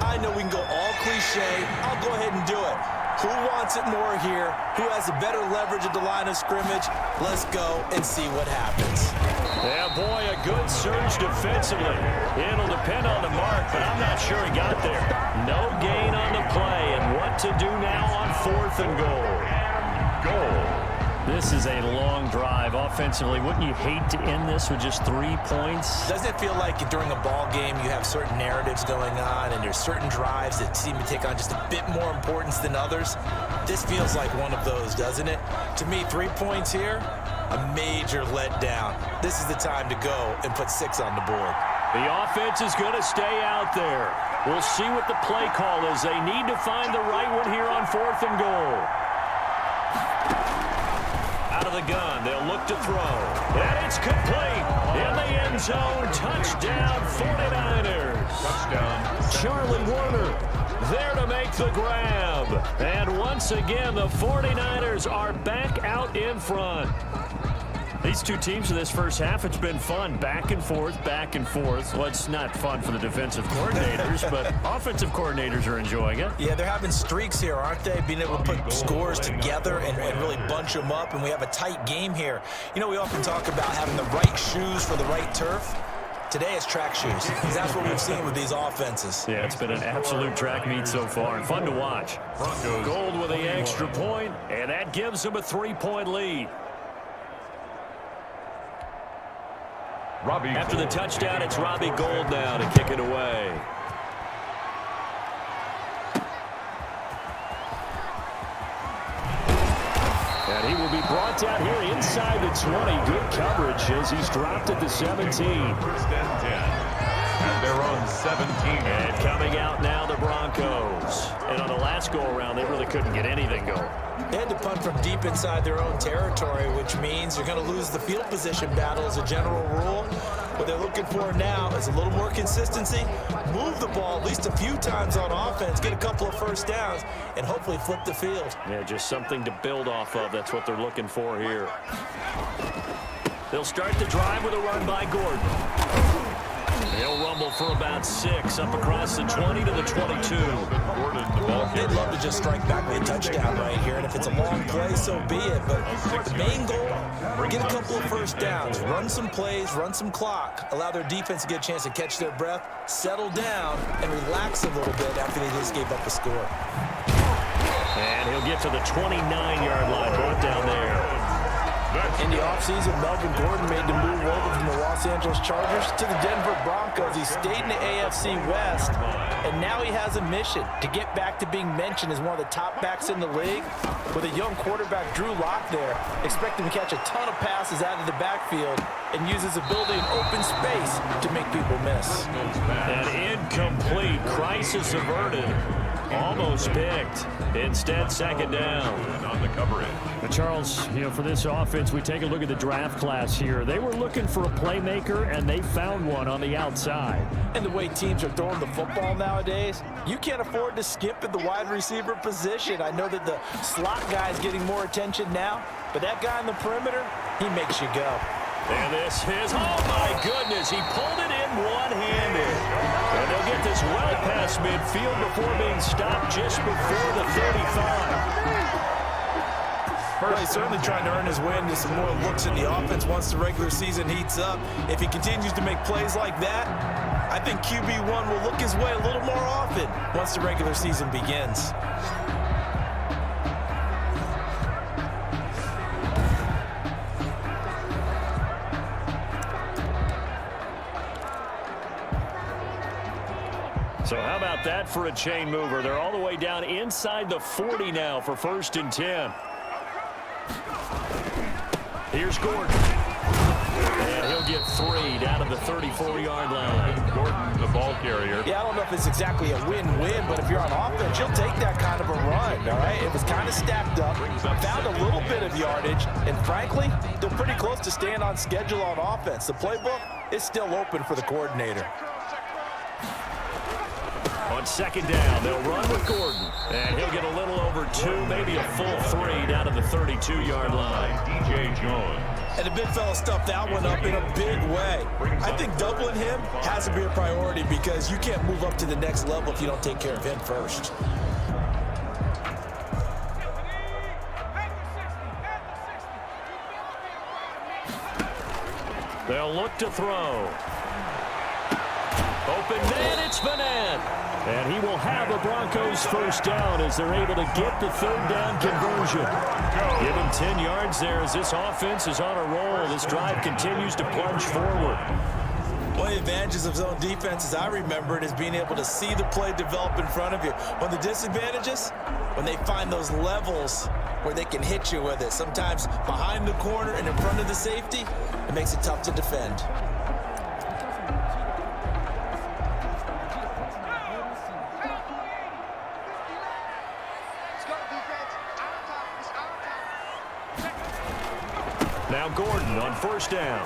I know we can go all cliche. I'll go ahead and do it. Who wants it more here? Who has a better leverage at the line of scrimmage? Let's go and see what happens. Yeah, boy, a good surge defensively. It'll depend on the mark, but I'm not sure he got there. No gain on the play, and what to do now on 4th and goal. This is a long drive offensively. Wouldn't you hate to end this with just 3 points? Doesn't it feel like during a ball game you have certain narratives going on and there's certain drives that seem to take on just a bit more importance than others? This feels like one of those, doesn't it? To me, 3 points here, a major letdown. This is the time to go and put 6 on the board. The offense is going to stay out there. We'll see what the play call is. They need to find the right one here on 4th and goal. Out of the gun, they'll look to throw. And it's complete. In the end zone, touchdown 49ers. Touchdown. Charlie Warner there to make the grab. And once again, the 49ers are back out in front. These two teams in this first half, it's been fun. Back and forth, back and forth. Well, it's not fun for the defensive coordinators, but offensive coordinators are enjoying it. Yeah, they're having streaks here, aren't they? Being able to put scores together and really bunch them up, and we have a tight game here. You know, we often talk about having the right shoes for the right turf. Today it's track shoes, because that's what we've seen with these offenses. Yeah, it's been an absolute track meet so far, and fun to watch. Gold with the extra point, and that gives them a 3-point lead. After the touchdown, it's Robbie Gould now to kick it away. And he will be brought down here inside the 20. Good coverage as he's dropped at the 17. And they're on 17. And coming out now, the Broncos. And on the last go-around, they really couldn't get anything going. They had to punt from deep inside their own territory, which means you're going to lose the field position battle as a general rule. What they're looking for now is a little more consistency, move the ball at least a few times on offense, get a couple of first downs, and hopefully flip the field. Yeah, just something to build off of. That's what they're looking for here. They'll start the drive with a run by Gordon. They'll rumble for about 6 up across the 20 to the 22. They'd love to just strike back with a touchdown right here, and if it's a long play, so be it. But the main goal, get a couple of first downs, run some plays, run some clock, allow their defense to get a chance to catch their breath, settle down, and relax a little bit after they just gave up a score. And he'll get to the 29-yard line, brought down there. In the offseason, Melvin Gordon made the move over from the Los Angeles Chargers to the Denver Broncos. He stayed in the AFC West, and now he has a mission to get back to being mentioned as one of the top backs in the league. With a young quarterback, Drew Lock there, expect him to catch a ton of passes out of the backfield and use his ability in open space to make people miss. An incomplete, crisis averted. Almost picked. Instead, second down. On the coverage. But Charles, for this offense, we take a look at the draft class here. They were looking for a playmaker, and they found one on the outside. And the way teams are throwing the football nowadays, you can't afford to skip at the wide receiver position. I know that the slot guy is getting more attention now, but that guy on the perimeter, he makes you go. And this is, oh my goodness, he pulled it in one-handed. And they'll get this well past midfield before being stopped just before the 35. Well, he's certainly trying to earn his way into some more looks in the offense once the regular season heats up. If he continues to make plays like that, I think QB1 will look his way a little more often once the regular season begins. So how about that for a chain mover? They're all the way down inside the 40 now for 1st and 10. Here's Gordon. And he'll get 3 down to the 34-yard line. Gordon, the ball carrier. Yeah, I don't know if it's exactly a win-win, but if you're on offense, you'll take that kind of a run, all right? It was kind of stacked up, found a little bit of yardage, and frankly, they're pretty close to staying on schedule on offense. The playbook is still open for the coordinator. On second down, they'll run with Gordon. And he'll get a little over 2, maybe a full 3 down to the 32-yard line. DJ Jones. And the big fella stuffed that one up in a big way. I think doubling him has to be a priority because you can't move up to the next level if you don't take care of him first. They'll look to throw. Open man, it's Mcmanus. And he will have a Broncos first down as they're able to get the 3rd down conversion. Give him 10 yards there as this offense is on a roll. This drive continues to plunge forward. One of the advantages of zone defense, as I remember it, is being able to see the play develop in front of you. One of the disadvantages, when they find those levels where they can hit you with it, sometimes behind the corner and in front of the safety, it makes it tough to defend. Now Gordon on 1st down.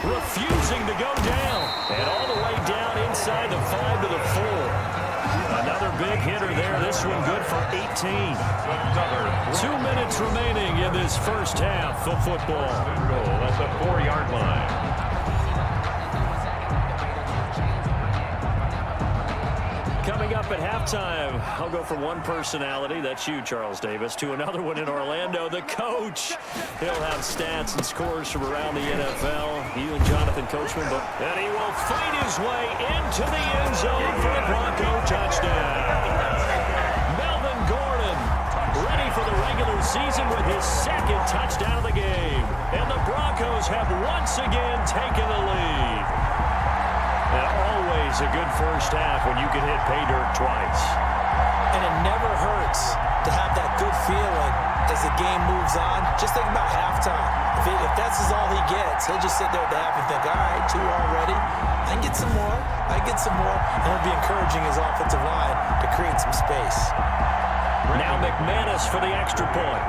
Refusing to go down. And all the way down inside the 5 to the 4. Another big hitter there. This one good for 18. 2 minutes remaining in this first half of football. Goal at the 4-yard line. Coming Coming up at halftime, I'll go from one personality, that's you, Charles Davis, to another one in Orlando, the coach. He'll have stats and scores from around the NFL. You and Jonathan Coachman, and he will fight his way into the end zone for a Bronco touchdown. Melvin Gordon ready for the regular season with his second touchdown of the game. And the Broncos have once again taken the lead. And always a good first half when you can hit pay dirt twice. And it never hurts to have that good feeling as the game moves on. Just think about halftime. If that's all he gets, he'll just sit there at the half and think, all right, 2 already. I can get some more. And he'll be encouraging his offensive line to create some space. Now Mcmanus for the extra point.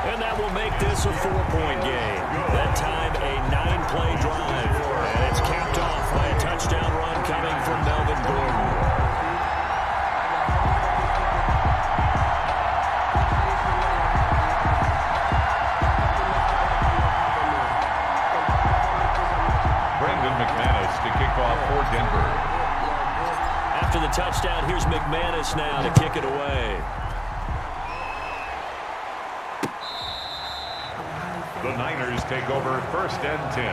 And that will make this a 4-point game. That time a 9-play drive. And it's capped off by a touchdown run coming from Melvin Gordon. Mcmanus to kick off for Denver. After the touchdown, here's Mcmanus now to kick it away. The Niners take over 1st and 10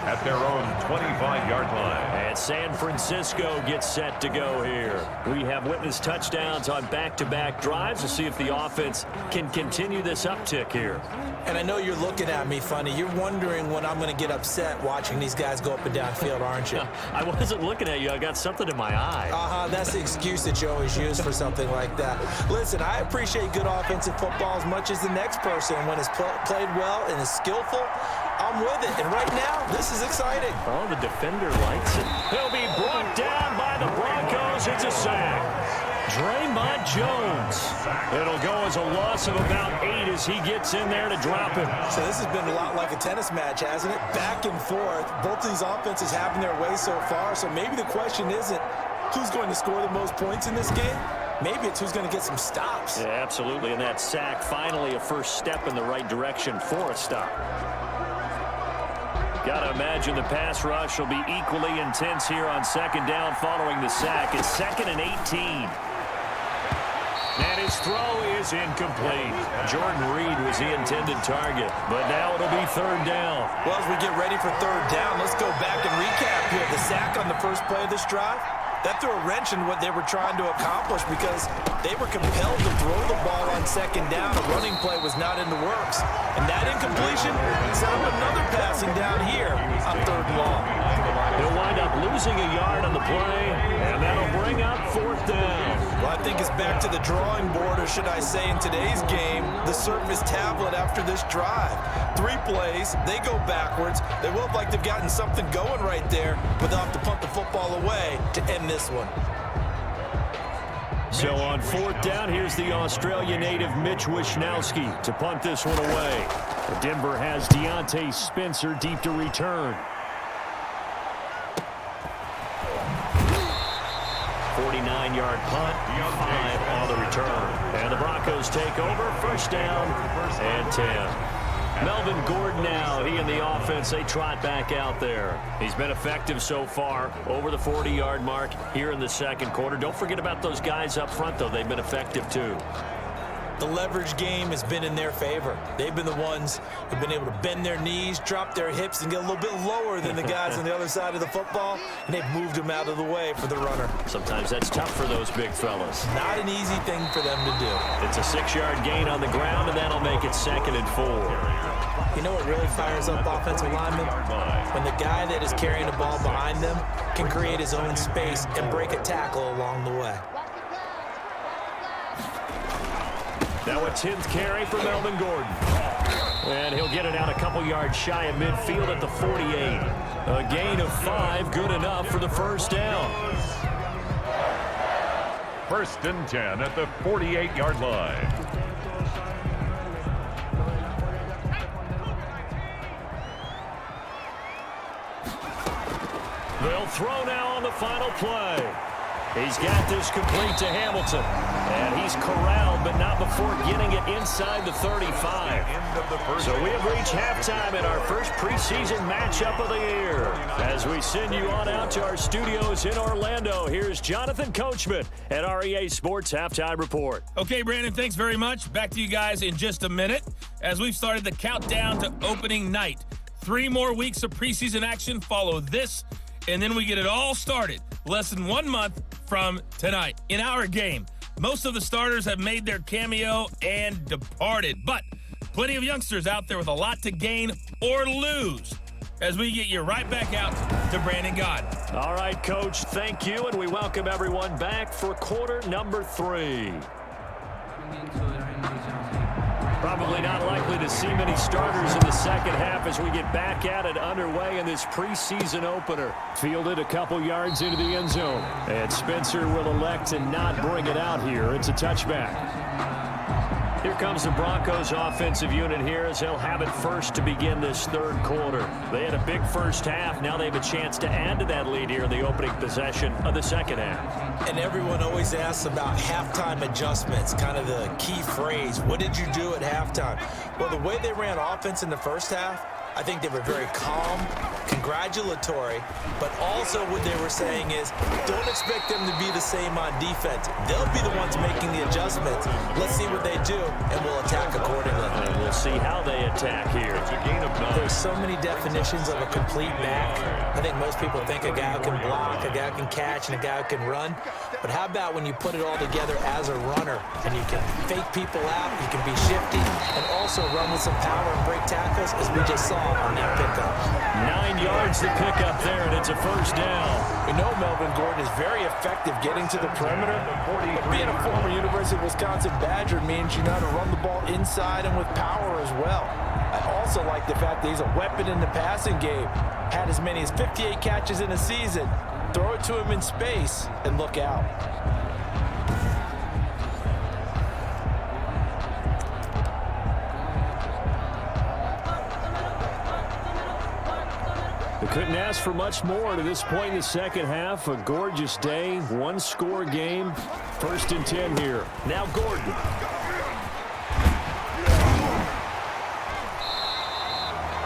at their own 25-yard line. And San Francisco gets set to go here. We have witnessed touchdowns on back-to-back drives. We'll see if the offense can continue this uptick here. And I know you're looking at me funny. You're wondering when I'm going to get upset watching these guys go up and down field, aren't you? I wasn't looking at you. I got something in my eye. That's the excuse that you always use for something like that. Listen, I appreciate good offensive football as much as the next person. When it's played well and is skillful, I'm with it. And right now, this is exciting. Oh, the defender likes it. He'll be brought down by the Broncos. It's a sack. Draymond Jones. It'll go as a loss of about 8 as he gets in there to drop him. So this has been a lot like a tennis match, hasn't it? Back and forth. Both these offenses having their way so far. So maybe the question isn't who's going to score the most points in this game. Maybe it's who's going to get some stops. Yeah, absolutely. And that sack, finally a first step in the right direction for a stop. Got to imagine the pass rush will be equally intense here on 2nd down following the sack. It's 2nd and 18. And his throw is incomplete. Jordan Reed was the intended target, but now it'll be 3rd down. Well, as we get ready for 3rd down, let's go back and recap here. The sack on the first play of this drive, that threw a wrench in what they were trying to accomplish because they were compelled to throw the ball on 2nd down. A running play was not in the works. And that incompletion set up another passing down here on 3rd and long. He'll wind up losing a yard on the play, and that'll bring up 4th down. Well, I think it's back to the drawing board, or should I say in today's game, the Surface tablet after this drive. 3 plays, they go backwards. They will look like they've gotten something going right there, but they'll have to punt the football away to end this one. So on 4th down, here's the Australia native Mitch Wishnowsky to punt this one away. Denver has Deontay Spencer deep to return. 49-yard punt, 5 on the return. And the Broncos take over, 1st down and 10. Melvin Gordon now, he and the offense, they trot back out there. He's been effective so far, over the 40-yard mark here in the 2nd quarter. Don't forget about those guys up front, though. They've been effective, too. The leverage game has been in their favor. They've been the ones who've been able to bend their knees, drop their hips, and get a little bit lower than the guys on the other side of the football, and they've moved them out of the way for the runner. Sometimes that's tough for those big fellas. Not an easy thing for them to do. It's a 6-yard gain on the ground, and that'll make it 2nd and 4. You know what really fires up offensive linemen? When the guy that is carrying the ball behind them can create his own space and break a tackle along the way. Now a 10th carry for Melvin Gordon. And he'll get it out a couple yards shy of midfield at the 48. A gain of 5, good enough for the 1st down. 1st and 10 at the 48-yard line. They'll throw now on the final play. He's got this complete to Hamilton. And he's corralled, but not before getting it inside the 35. So we have reached halftime in our first preseason matchup of the year. As we send you on out to our studios in Orlando, here's Jonathan Coachman at REA Sports Halftime Report. Okay, Brandon, thanks very much. Back to you guys in just a minute as we've started the countdown to opening night. 3 more weeks of preseason action follow this, and then we get it all started less than 1 month from tonight. In our game, most of the starters have made their cameo and departed, but plenty of youngsters out there with a lot to gain or lose as we get you right back out to Brandon God. All right, Coach, thank you, and we welcome everyone back for quarter number 3. Probably not likely to see many starters in the second half as we get back at it underway in this preseason opener. Fielded a couple yards into the end zone, and Spencer will elect to not bring it out here. It's a touchback. Here comes the Broncos offensive unit here as they'll have it first to begin this third quarter. They had a big first half. Now they have a chance to add to that lead here in the opening possession of the second half. And everyone always asks about halftime adjustments, kind of the key phrase. What did you do at halftime? Well, the way they ran offense in the first half, I think they were very calm, congratulatory, but also what they were saying is don't expect them to be the same on defense. They'll be the ones making the adjustments. Let's see what they do, and we'll attack accordingly. And we'll see how they attack here. It's a gain of 9. There's so many definitions of a complete back. I think most people think a guy who can block, a guy who can catch, and a guy who can run. But how about when you put it all together as a runner, and you can fake people out, you can be shifty, and also run with some power and break tackles, as we just saw on that pickup. 9 yards to pick up there, and it's a first down. We know Melvin Gordon is very effective getting to the perimeter, but being a former University of Wisconsin Badger means you know how to run the ball inside and with power as well. I also like the fact that he's a weapon in the passing game. Had as many as 58 catches in a season. Throw it to him in space and look out. They couldn't ask for much more to this point in the second half. A gorgeous day, 1-score game. 1st and 10 here. Now Gordon.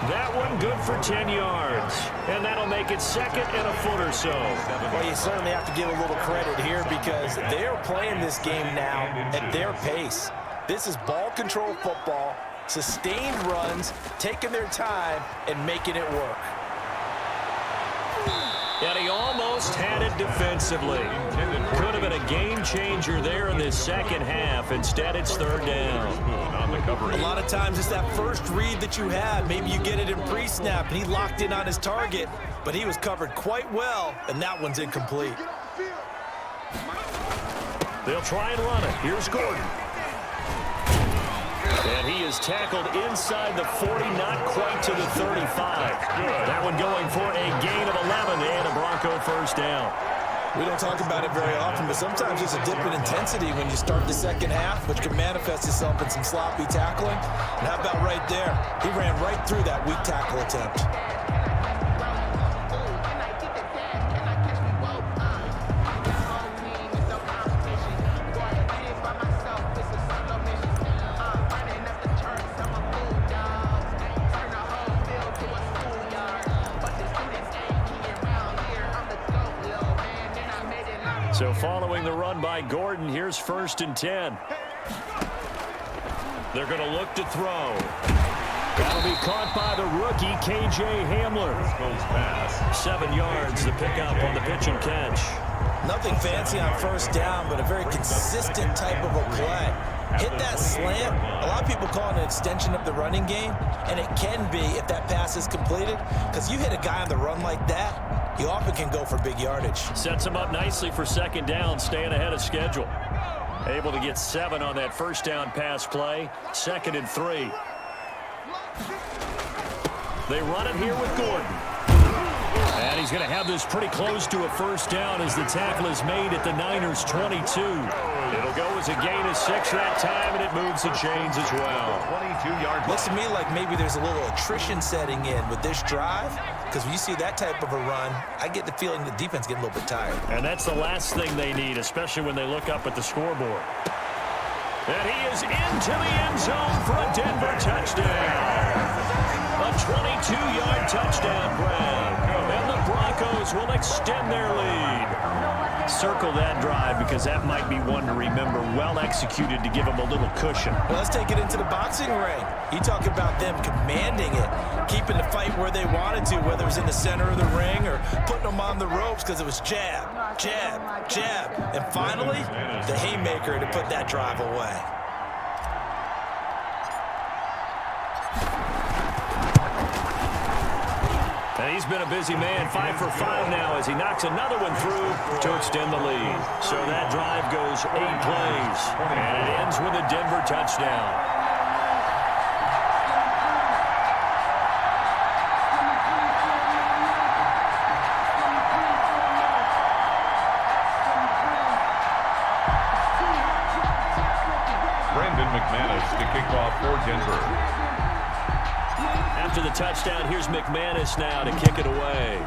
That one good for 10 yards. And that'll make it 2nd and a foot or so. Well, you certainly have to give a little credit here because they're playing this game now at their pace. This is ball control football, sustained runs, taking their time, and making it work. And he almost had it defensively. Could have been a game changer there in this second half. Instead, it's 3rd down. A lot of times it's that first read that you have. Maybe you get it in pre-snap, and he locked in on his target, but he was covered quite well, and that one's incomplete. They'll try and run it. Here's Gordon. And he is tackled inside the 40, not quite to the 35. That one going for a gain of 11 and a Bronco first down. We don't talk about it very often, but sometimes it's a dip in intensity when you start the second half, which can manifest itself in some sloppy tackling. And how about right there? He ran right through that weak tackle attempt. So following the run by Gordon, here's 1st and 10. They're going to look to throw. That'll be caught by the rookie, K.J. Hamler. 7 yards, the pickup on the pitch and catch. Nothing fancy on first down, but a very consistent type of a play. Hit that slant. A lot of people call it an extension of the running game, and it can be if that pass is completed, because you hit a guy on the run like that, you often can go for big yardage. Sets him up nicely for 2nd down, staying ahead of schedule. Able to get 7 on that first down pass play. 2nd and 3. They run it here with Gordon. And he's going to have this pretty close to a first down as the tackle is made at the Niners' 22. It'll go as a gain of 6 that time, and it moves the chains as well. 22-yard Looks to me like maybe there's a little attrition setting in with this drive, because when you see that type of a run, I get the feeling the defense getting a little bit tired. And that's the last thing they need, especially when they look up at the scoreboard. And he is into the end zone for a Denver touchdown. A 22-yard touchdown grab. And the Broncos will extend their lead. Circle that drive because that might be one to remember. Well executed to give them a little cushion. Well, let's take it into the boxing ring. You talk about them commanding it, keeping the fight where they wanted to, whether it was in the center of the ring or putting them on the ropes because it was jab, jab, jab. And finally, the haymaker to put that drive away. And he's been a busy man, 5 for 5 now as he knocks another one through to extend the lead. So that drive goes 8 plays, and it ends with a Denver touchdown. Mcmanus to kick off for Denver. After the touchdown, here's Mcmanus now to kick it away.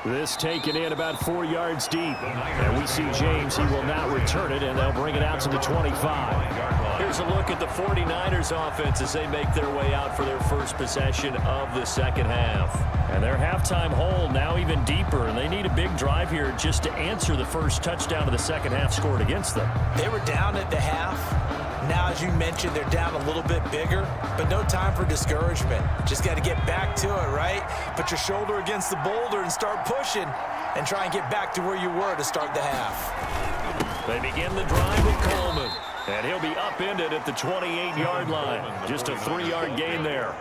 This taken in about 4 yards deep. And we see James, he will not return it, and they'll bring it out to the 25. Here's a look at the 49ers offense as they make their way out for their first possession of the second half. And their halftime hole now even deeper, and they need a big drive here just to answer the first touchdown of the second half scored against them. They were down at the half. Now, as you mentioned, they're down a little bit bigger, but no time for discouragement. Just got to get back to it, right? Put your shoulder against the boulder and start pushing and try and get back to where you were to start the half. They begin the drive with Coleman, and he'll be upended at the 28-yard line. Just a 3-yard gain there.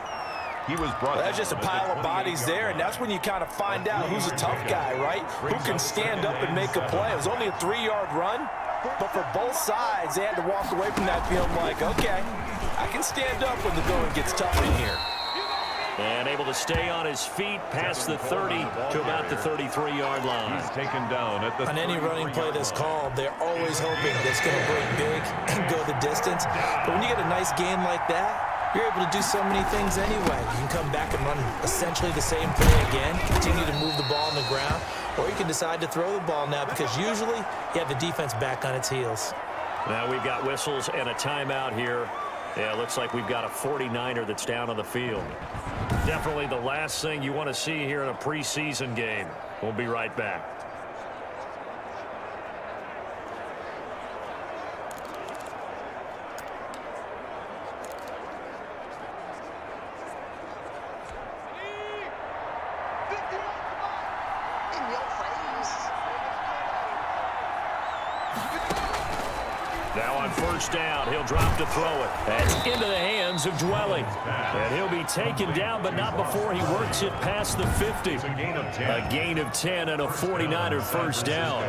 He was brought. That's just a pile of bodies there, and that's when you kind of find out who's a tough guy, right? Who can stand up and make a play. It was only a 3-yard run, but for both sides, they had to walk away from that feeling like, okay, I can stand up when the going gets tough in here. And able to stay on his feet past the 30 to about the 33-yard line. He's taken down at the On any running play that's called, they're always hoping that's going to break big and go the distance. But when you get a nice gain like that, you're able to do so many things anyway. You can come back and run essentially the same play again, continue to move the ball on the ground, or you can decide to throw the ball now because usually you have the defense back on its heels. Now we've got whistles and a timeout here. Yeah, it looks like we've got a 49er that's down on the field. Definitely the last thing you want to see here in a preseason game. We'll be right back. Now on first down, he'll drop to throw it. That's into the hands of Dwelly. And he'll be taken down, but not before he works it past the 50. A gain of 10 and a 49er first down.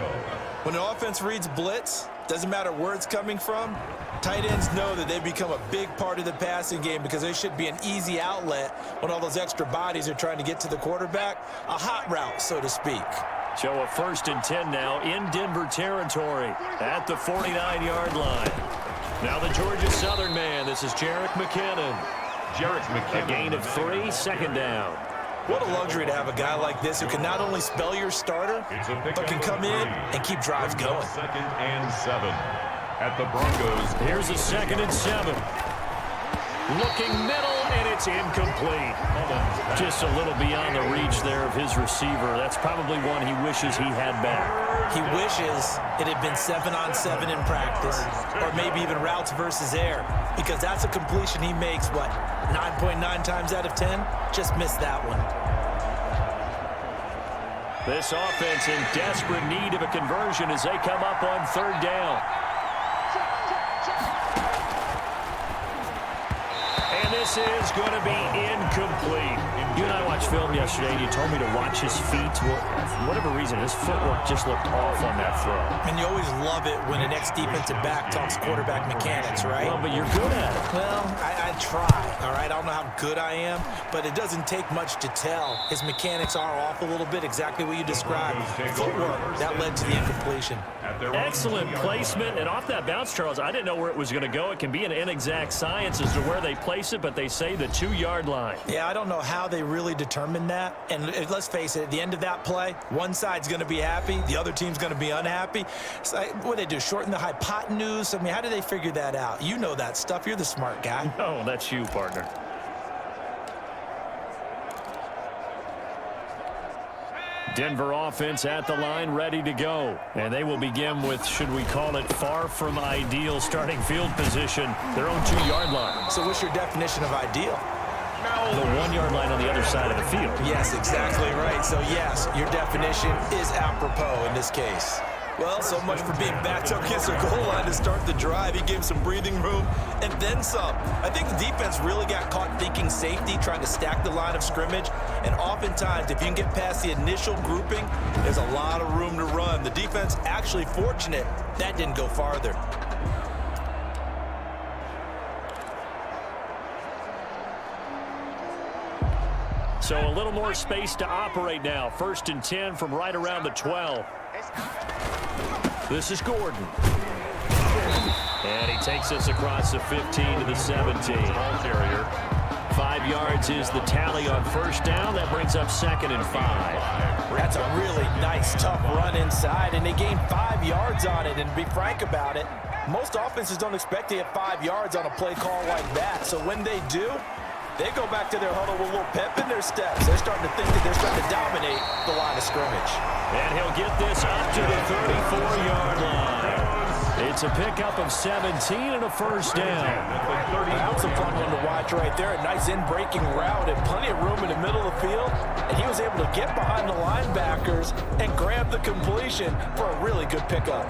When an offense reads blitz, doesn't matter where it's coming from, tight ends know that they become a big part of the passing game because they should be an easy outlet when all those extra bodies are trying to get to the quarterback. A hot route, so to speak. So a 1st and 10 now in Denver territory at the 49-yard line. Now the Georgia Southern man. This is Jerick McKinnon. A gain of 3, second down. What a luxury to have a guy like this who can not only spell your starter, but can come in and keep drives going. 2nd and 7 at the Broncos. Here's a 2nd and 7. Looking middle, and it's incomplete. Just a little beyond the reach there of his receiver. That's probably one he wishes he had back. He wishes it had been 7-on-7 in practice, or maybe even routes versus air, because that's a completion he makes, what, 9.9 times out of 10? Just missed that one. This offense in desperate need of a conversion as they come up on 3rd down. And this is going to be incomplete. You and I watched film yesterday, and you told me to watch his feet. Well, for whatever reason, his footwork just looked off on that throw. And you always love it when an ex-defensive back talks quarterback mechanics, right? Well, but you're good at it. Well, I try, all right? I don't know how good I am, but it doesn't take much to tell. His mechanics are off a little bit, exactly what you described. Footwork, that led to the incompletion. Excellent placement, and off that bounce, Charles, I didn't know where it was going to go. It can be an inexact science as to where they place it, but they say the 2-yard line. Yeah, I don't know how they really determined that. And let's face it, at the end of that play, one side's going to be happy, the other team's going to be unhappy. So what do they do, shorten the hypotenuse? I mean, how do they figure that out? You know that stuff. You're the smart guy. No, that's you, partner. Denver offense at the line, ready to go. And they will begin with, should we call it, far from ideal starting field position, their own 2-yard line. So what's your definition of ideal? The 1-yard line on the other side of the field. Yes, exactly right. So, yes, your definition is apropos in this case. Well, so much for being backed up against the goal line to start the drive. He gave some breathing room and then some. I think the defense really got caught thinking safety, trying to stack the line of scrimmage. And oftentimes, if you can get past the initial grouping, there's a lot of room to run. The defense actually fortunate that didn't go farther. So a little more space to operate now. 1st and 10 from right around the 12. This is Gordon. And he takes us across the 15 to the 17. Ball carrier. 5 yards is the tally on 1st down. That brings up 2nd and 5. That's a really nice, tough run inside, and they gained 5 yards on it. And to be frank about it, most offenses don't expect to get 5 yards on a play call like that. So when they do, they go back to their huddle with a little pep in their steps. They're starting to think that they're starting to dominate the line of scrimmage. And he'll get this up to the 34-yard line. It's a pickup of 17 and a 1st down. That was a fun one to watch right there. A nice in-breaking route and plenty of room in the middle of the field. And he was able to get behind the linebackers and grab the completion for a really good pickup.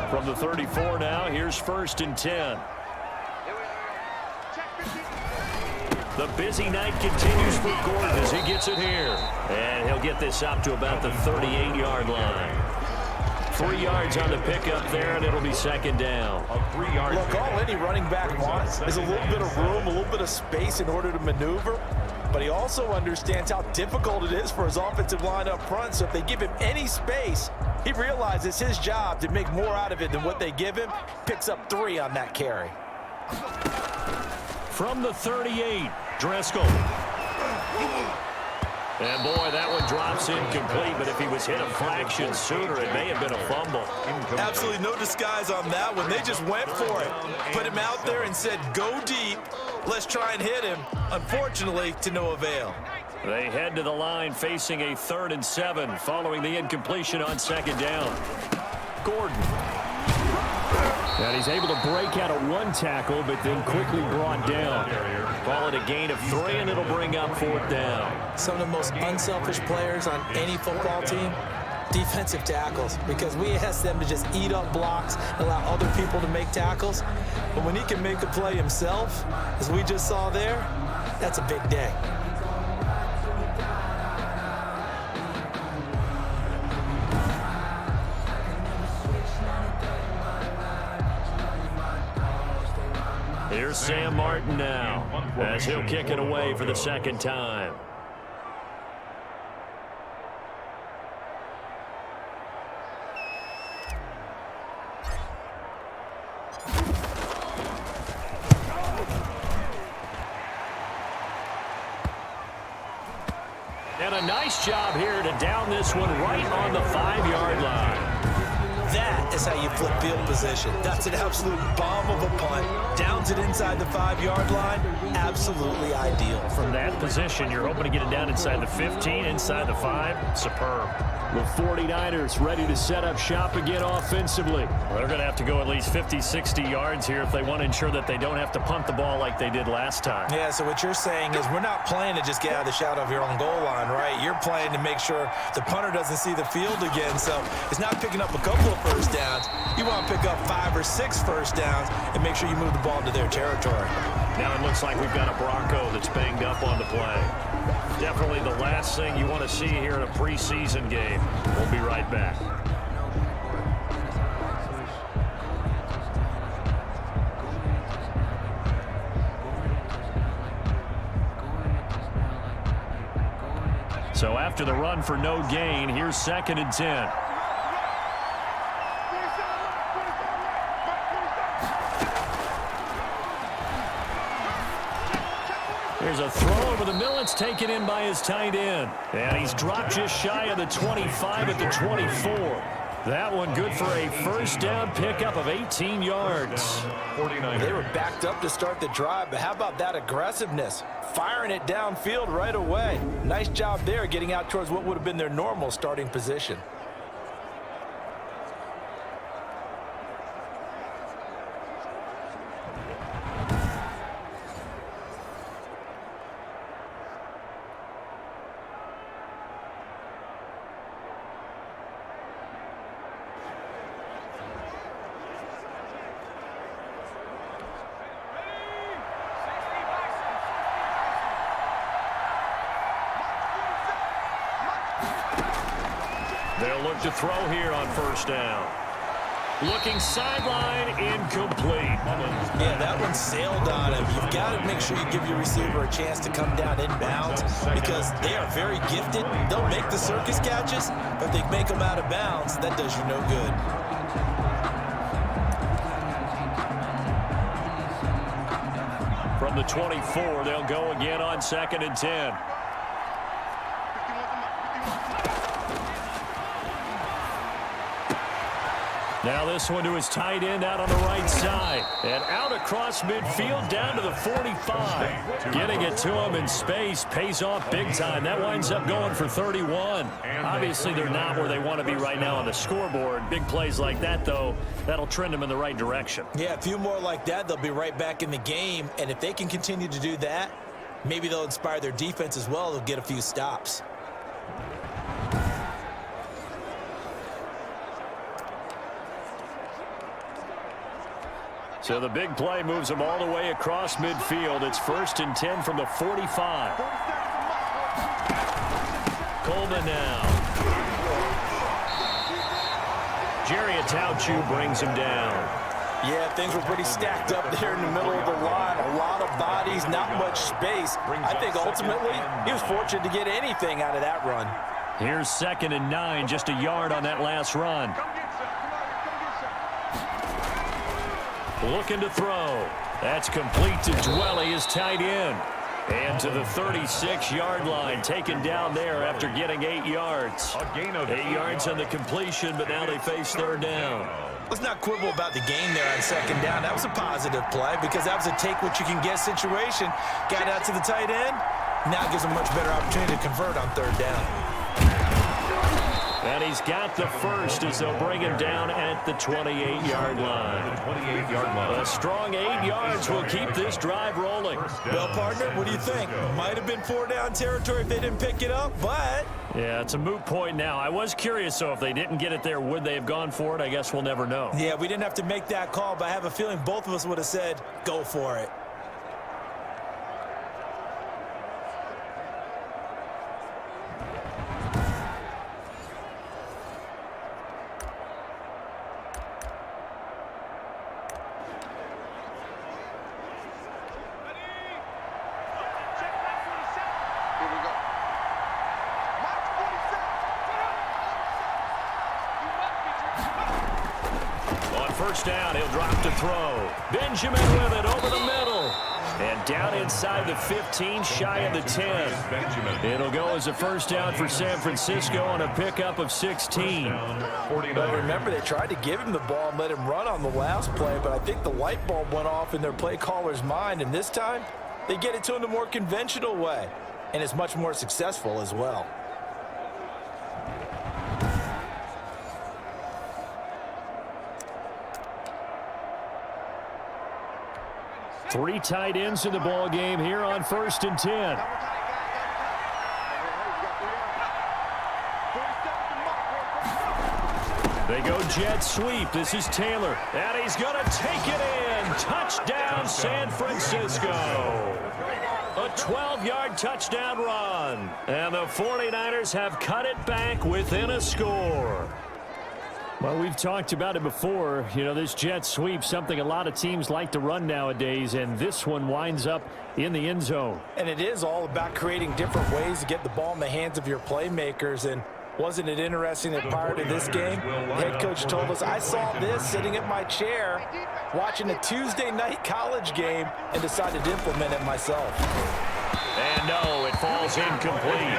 From the 34 now, here's 1st and 10. The busy night continues for Gordon as he gets it here. And he'll get this up to about the 38-yard line. 3 yards on the pickup there, and it'll be 2nd down. Look, all any running back wants is a little bit of room, a little bit of space in order to maneuver. But he also understands how difficult it is for his offensive line up front. So if they give him any space, he realizes his job to make more out of it than what they give him. Picks up 3 on that carry. From the 38, Driscoll. And boy, that one drops incomplete, but if he was hit a fraction sooner, it may have been a fumble. Absolutely no disguise on that one. They just went for it. Put him out there and said, go deep. Let's try and hit him. Unfortunately, to no avail. They head to the line facing a 3rd and 7 following the incompletion on 2nd down. Gordon. And he's able to break out of 1 tackle, but then quickly brought down. Call it a gain of 3, and it'll bring up 4th down. Some of the most unselfish players on any football team, defensive tackles, because we ask them to just eat up blocks, allow other people to make tackles. But when he can make a play himself, as we just saw there, that's a big day. Here's Sam Martin now, as he'll kick it away for the 2nd time. And a nice job here to down this one right on the 5-yard line. That is how you flip field position. That's an absolute bomb of a punt. Downs it inside the 5-yard line. Absolutely ideal. From that position, you're hoping to get it down inside the 15, inside the 5. Superb. The 49ers ready to set up shop again offensively. Well, they're going to have to go at least 50, 60 yards here if they want to ensure that they don't have to punt the ball like they did last time. Yeah, so what you're saying is we're not playing to just get out of the shadow of your own goal line, right? You're playing to make sure the punter doesn't see the field again. So it's not picking up a couple of first downs. You want to pick up 5 or 6 first downs and make sure you move the ball into their territory. Now it looks like we've got a Bronco that's banged up on the play. Definitely the last thing you want to see here in a preseason game. We'll be right back. So after the run for no gain, here's 2nd and 10. There's a throw over the middle. It's taken in by his tight end. And he's dropped just shy of the 25 at the 24. That one good for a first down pickup of 18 yards. They were backed up to start the drive, but how about that aggressiveness? Firing it downfield right away. Nice job there getting out towards what would have been their normal starting position. They'll look to throw here on first down. Looking sideline, incomplete. Yeah, that one sailed on him. You've got to make sure you give your receiver a chance to come down inbounds because they are very gifted. They'll make the circus catches, but if they make them out of bounds, that does you no good. From the 24, they'll go again on 2nd and 10. Now this one to his tight end out on the right side. And out across midfield down to the 45. Getting it to him in space pays off big time. That winds up going for 31. Obviously, they're not where they want to be right now on the scoreboard. Big plays like that, though, that'll trend them in the right direction. Yeah, a few more like that, they'll be right back in the game. And if they can continue to do that, maybe they'll inspire their defense as well. They'll get a few stops. So the big play moves them all the way across midfield. It's 1st and 10 from the 45. Coleman now. Jerry Atauchu brings him down. Yeah, things were pretty stacked up there in the middle of the line. A lot of bodies, not much space. I think ultimately he was fortunate to get anything out of that run. Here's 2nd and 9, just a yard on that last run. Looking to throw. That's complete to Dwelly, his tight end. And to the 36-yard line, taken down there after getting 8 yards. 8 yards on the completion, but now they face 3rd down. Let's not quibble about the gain there on 2nd down. That was a positive play because that was a take-what-you-can-get situation. Got out to the tight end. Now gives them a much better opportunity to convert on 3rd down. And he's got the first as they'll bring him down at the 28-yard line. A strong 8 yards will keep this drive rolling. Well, partner, what do you think? Might have been 4-down territory if they didn't pick it up, but... Yeah, it's a moot point now. I was curious, so if they didn't get it there, would they have gone for it? I guess we'll never know. Yeah, we didn't have to make that call, but I have a feeling both of us would have said, go for it. First down, he'll drop to throw. Benjamin with it over the middle. And down inside the 15, shy of the 10. It'll go as a first down for San Francisco on a pickup of 16. But remember, they tried to give him the ball and let him run on the last play, but I think the light bulb went off in their play caller's mind, and this time they get it to him the more conventional way, and it's much more successful as well. Three tight ends in the ball game here on 1st and 10. They go jet sweep. This is Taylor, and he's going to take it in. Touchdown, San Francisco. A 12-yard touchdown run. And the 49ers have cut it back within a score. Well, we've talked about it before. You know, this jet sweep, something a lot of teams like to run nowadays, and this one winds up in the end zone. And it is all about creating different ways to get the ball in the hands of your playmakers. And wasn't it interesting that prior to this game, the head coach told us, I saw this sitting in my chair watching a Tuesday night college game and decided to implement it myself. And no, it falls incomplete.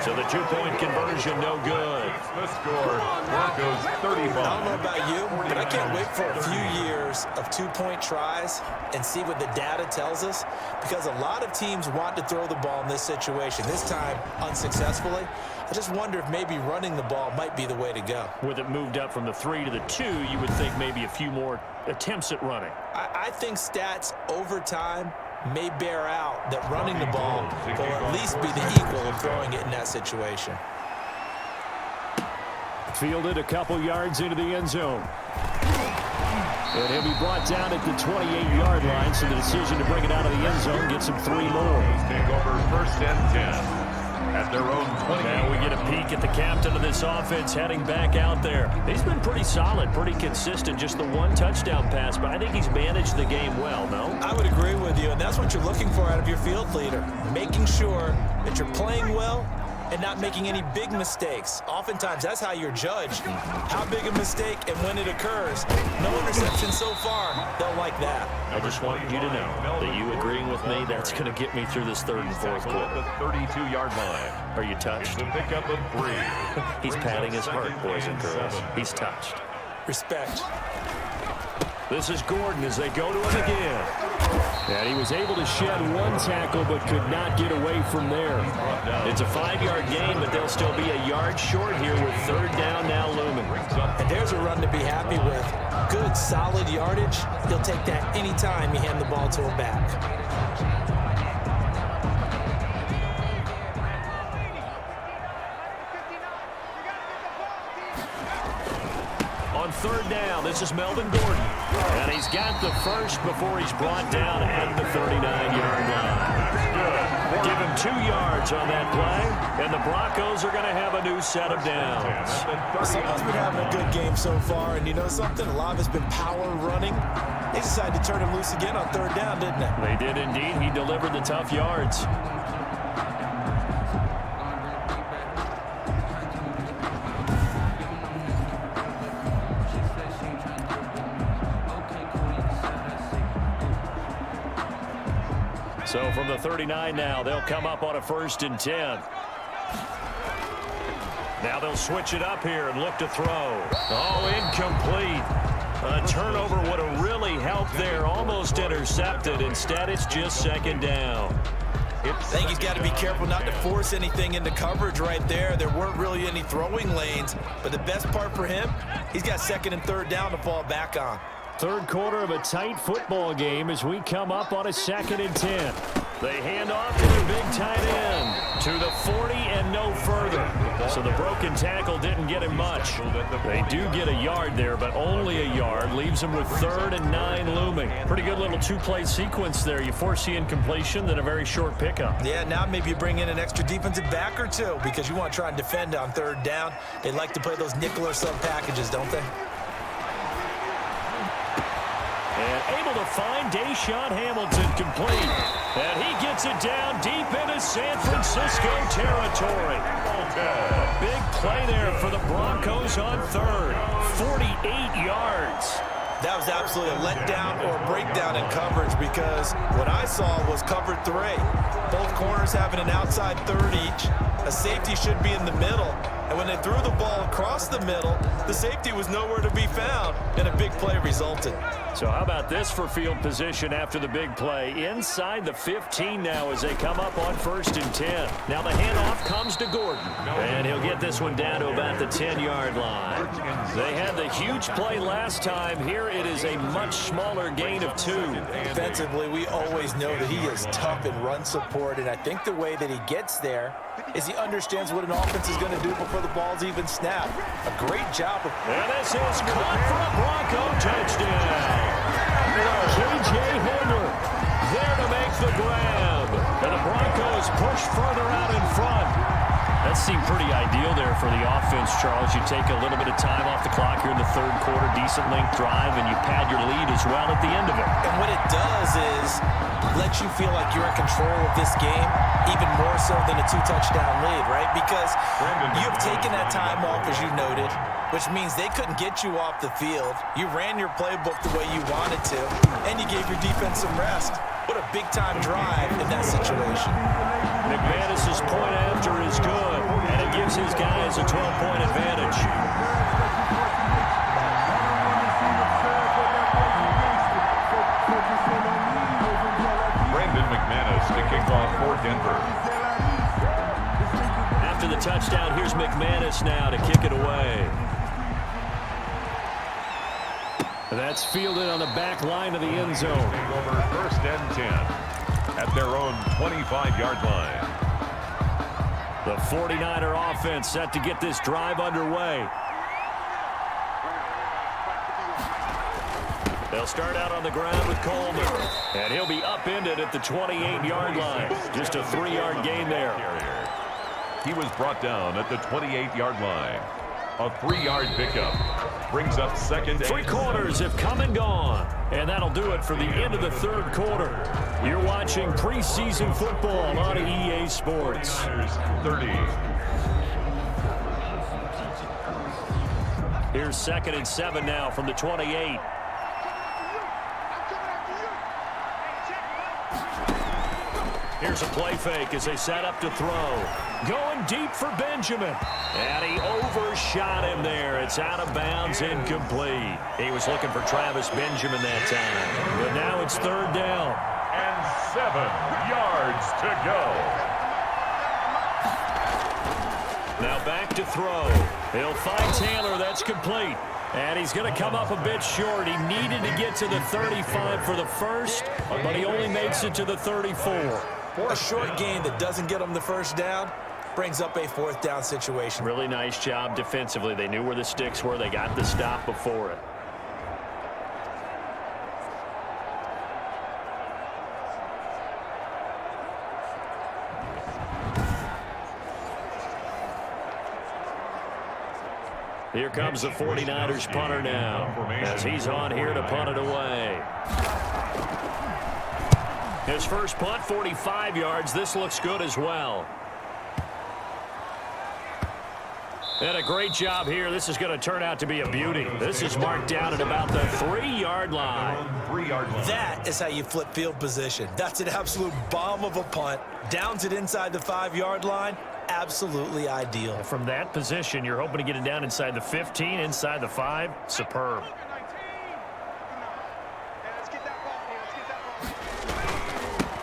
So the two-point conversion, no good. The score, Broncos 35. I don't know about you, but I can't wait for a few years of two-point tries and see what the data tells us, because a lot of teams want to throw the ball in this situation, this time unsuccessfully. I just wonder if maybe running the ball might be the way to go. With it moved up from the 3 to the 2, you would think maybe a few more attempts at running. I think stats over time may bear out that running the ball will at least be the equal of throwing it in that situation. Fielded a couple yards into the end zone. And he'll be brought down at the 28-yard line, so the decision to bring it out of the end zone gets him 3 more. Take over 1st and 10. At their own 20. Now we get a peek at the captain of this offense heading back out there. He's been pretty solid, pretty consistent, just the one touchdown pass, but I think he's managed the game well, no? I would agree with you, and that's what you're looking for out of your field leader, making sure that you're playing well and not making any big mistakes. Oftentimes, that's how you're judged. How big a mistake and when it occurs. No interception so far. They'll like that. I just want you to know that you agreeing with me, that's going to get me through this 3rd and 4th quarter. The 32-yard line. Are you touched? The pickup of 3. He's patting his heart, boys and girls. He's touched. Respect. This is Gordon as they go to him again. And he was able to shed one tackle but could not get away from there. It's a 5-yard gain, but they'll still be a yard short here with 3rd down now looming. And there's a run to be happy with. Good, solid yardage. He'll take that anytime you hand the ball to him back. On 3rd down, this is Melvin Gordon. And he's got the first before he's brought down at the 39-yard line. Give him 2 yards on that play, and the Broncos are going to have a new set of downs. Someone's been having a good game so far, and you know something? A lot of it's been power running. They decided to turn him loose again on 3rd down, didn't they? They did indeed. He delivered the tough yards. So from the 39 now, they'll come up on a 1st and 10. Now they'll switch it up here and look to throw. Oh, incomplete. A turnover would have really helped there. Almost intercepted. Instead, it's just 2nd down. I think he's got to be careful not to force anything into coverage right there. There weren't really any throwing lanes. But the best part for him, he's got 2nd and 3rd down to fall back on. 3rd quarter of a tight football game as we come up on a 2nd and 10. They hand off to their big tight end to the 40 and no further. So the broken tackle didn't get him much. They do get a yard there, but only a yard. Leaves them with 3rd and 9 looming. Pretty good little 2-play sequence there. You force the incompletion, then a very short pickup. Yeah, now maybe you bring in an extra defensive back or 2 because you want to try and defend on 3rd down. They like to play those nickel or sub packages, don't they? And able to find Deshaun Hamilton complete. And he gets it down deep into San Francisco territory. A big play there for the Broncos on 3rd. 48 yards. That was absolutely a letdown or a breakdown in coverage because what I saw was cover 3. Both corners having an outside third each. A safety should be in the middle. And when they threw the ball across the middle, the safety was nowhere to be found, and a big play resulted. So how about this for field position after the big play? Inside the 15 now as they come up on 1st and 10. Now the handoff comes to Gordon, and he'll get this one down to about the 10-yard line. They had the huge play last time. Here it is a much smaller gain of 2. Defensively, we always know that he is tough in run support, and I think the way that he gets there is he understands what an offense is going to do before the ball's even snapped. A great job. And this is caught for a Bronco touchdown. K.J. Hamler there to make the grab. And the Broncos push further out in front. That seemed pretty ideal there for the offense, Charles. You take a little bit of time off the clock here in the 3rd quarter, decent length drive, and you pad your lead as well at the end of it. And what it does is let you feel like you're in control of this game, even more so than a 2-touchdown lead, right? Because you've taken that time off, as you noted, which means they couldn't get you off the field. You ran your playbook the way you wanted to, and you gave your defense some rest. What a big-time drive in that situation. Mcmanus' point after is good, and it gives his guys a 12-point advantage. Mcmanus to kick off for Denver. After the touchdown, here's Mcmanus now to kick it away. That's fielded on the back line of the end zone. Over 1st and 10 at their own 25-yard line. The 49er offense set to get this drive underway. They'll start out on the ground with Coleman, and he'll be upended at the 28-yard line. Just a 3-yard gain there. He was brought down at the 28-yard line. A 3-yard pickup brings up 2nd and 3 quarters have come and gone, and that'll do it for the end of the 3rd quarter. You're watching preseason football on EA Sports. 30. Here's 2nd and 7 now from the 28. Here's a play fake as they set up to throw. Going deep for Benjamin. And he overshot him there. It's out of bounds, incomplete. He was looking for Travis Benjamin that time. But now it's 3rd down. And 7 yards to go. Now back to throw. He'll find Taylor. That's complete. And he's going to come up a bit short. He needed to get to the 35 for the first, but he only makes it to the 34. A short gain that doesn't get them the 1st down brings up a 4th down situation. Really nice job defensively. They knew where the sticks were. They got the stop before it. Here comes the 49ers punter now as he's on here to punt it away. His first punt, 45 yards. This looks good as well. And a great job here. This is going to turn out to be a beauty. This is marked down at about the 3-yard line. That is how you flip field position. That's an absolute bomb of a punt. Downs it inside the 5-yard line. Absolutely ideal. From that position, you're hoping to get it down inside the 15, inside the 5. Superb.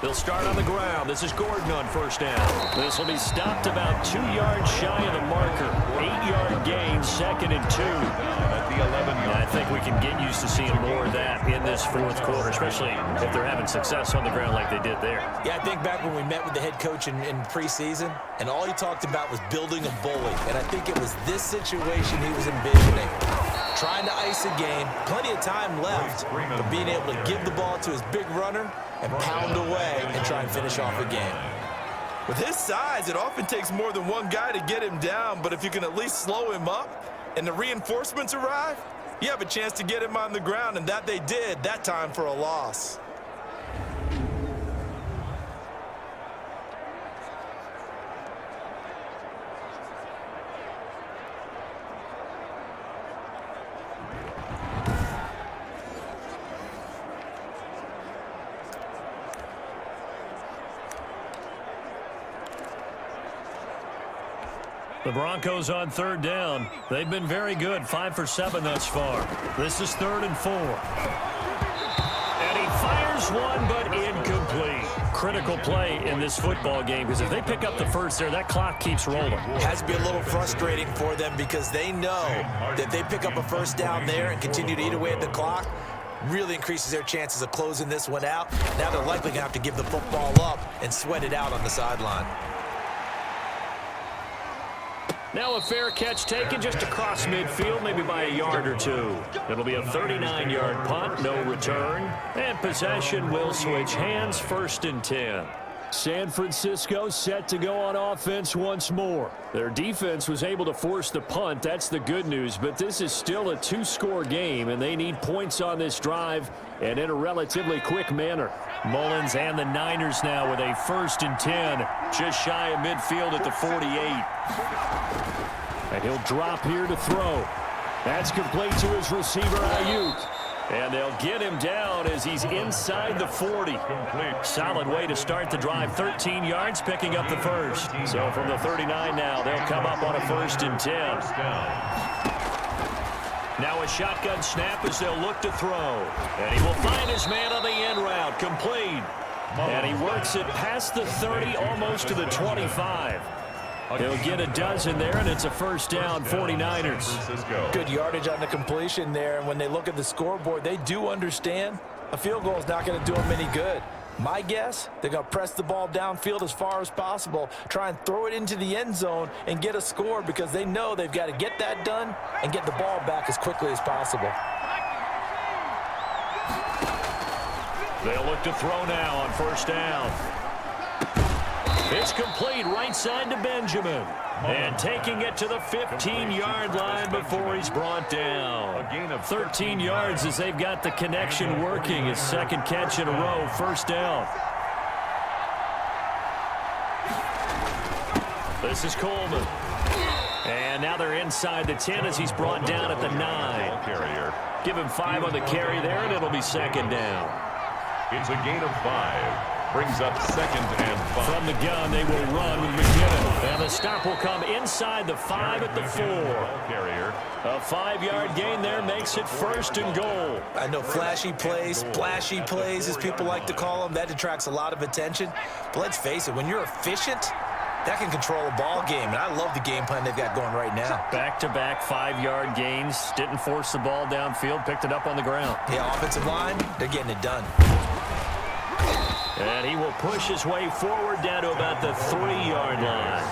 They'll start on the ground. This is Gordon on 1st down. This will be stopped about 2 yards shy of the marker. 8-yard gain, 2nd and 2. At the 11-yard. I think we can get used to seeing more of that in this 4th quarter, especially if they're having success on the ground like they did there. Yeah, I think back when we met with the head coach in preseason, and all he talked about was building a bully. And I think it was this situation he was envisioning. Trying to ice a game, plenty of time left, but being able to give the ball to his big runner and pound away and try and finish off a game. With his size, it often takes more than one guy to get him down, but if you can at least slow him up and the reinforcements arrive, you have a chance to get him on the ground, and that they did, that time for a loss. The Broncos on third down. They've been very good, 5 for 7 thus far. This is 3rd and 4. And he fires one, but incomplete. Critical play in this football game, because if they pick up the first there, that clock keeps rolling. Has to be a little frustrating for them because they know that if they pick up a first down there and continue to eat away at the clock, really increases their chances of closing this one out. Now they're likely going to have to give the football up and sweat it out on the sideline. Now a fair catch taken just across midfield, maybe by a yard or two. It'll be a 39-yard punt, no return. And possession will switch hands, 1st and 10. San Francisco set to go on offense once more. Their defense was able to force the punt. That's the good news. But this is still a 2-score game, and they need points on this drive and in a relatively quick manner. Mullins and the Niners now with a 1st and 10, just shy of midfield at the 48. And he'll drop here to throw. That's complete to his receiver, Ayuk. And they'll get him down as he's inside the 40. Solid way to start the drive. 13 yards, picking up the first. So from the 39 now, they'll come up on a 1st and 10. Now a shotgun snap as they'll look to throw. And he will find his man on the end route. Complete. And he works it past the 30, almost to the 25. He'll get a dozen there, and it's a 1st down, 49ers. Good yardage on the completion there, and when they look at the scoreboard, they do understand a field goal is not going to do them any good. My guess, they're going to press the ball downfield as far as possible, try and throw it into the end zone and get a score because they know they've got to get that done and get the ball back as quickly as possible. They'll look to throw now on 1st down. It's complete right side to Benjamin. And taking it to the 15-yard line before he's brought down. A gain of 13 yards as they've got the connection working. His 2nd catch in a row, 1st down. This is Coleman. And now they're inside the 10 as he's brought down at the 9. Give him 5 on the carry there, and it'll be 2nd down. It's a gain of 5. Brings up 2nd and 5. From the gun, they will run with McManus. And the stop will come inside the 5 at the 4. A 5-yard gain there makes it 1st and goal. I know flashy plays, splashy plays, as people like to call them, that attracts a lot of attention. But let's face it, when you're efficient, that can control a ball game. And I love the game plan they've got going right now. Back-to-back 5-yard gains. Didn't force the ball downfield. Picked it up on the ground. Yeah, offensive line, they're getting it done. And he will push his way forward down to about the 3-yard line.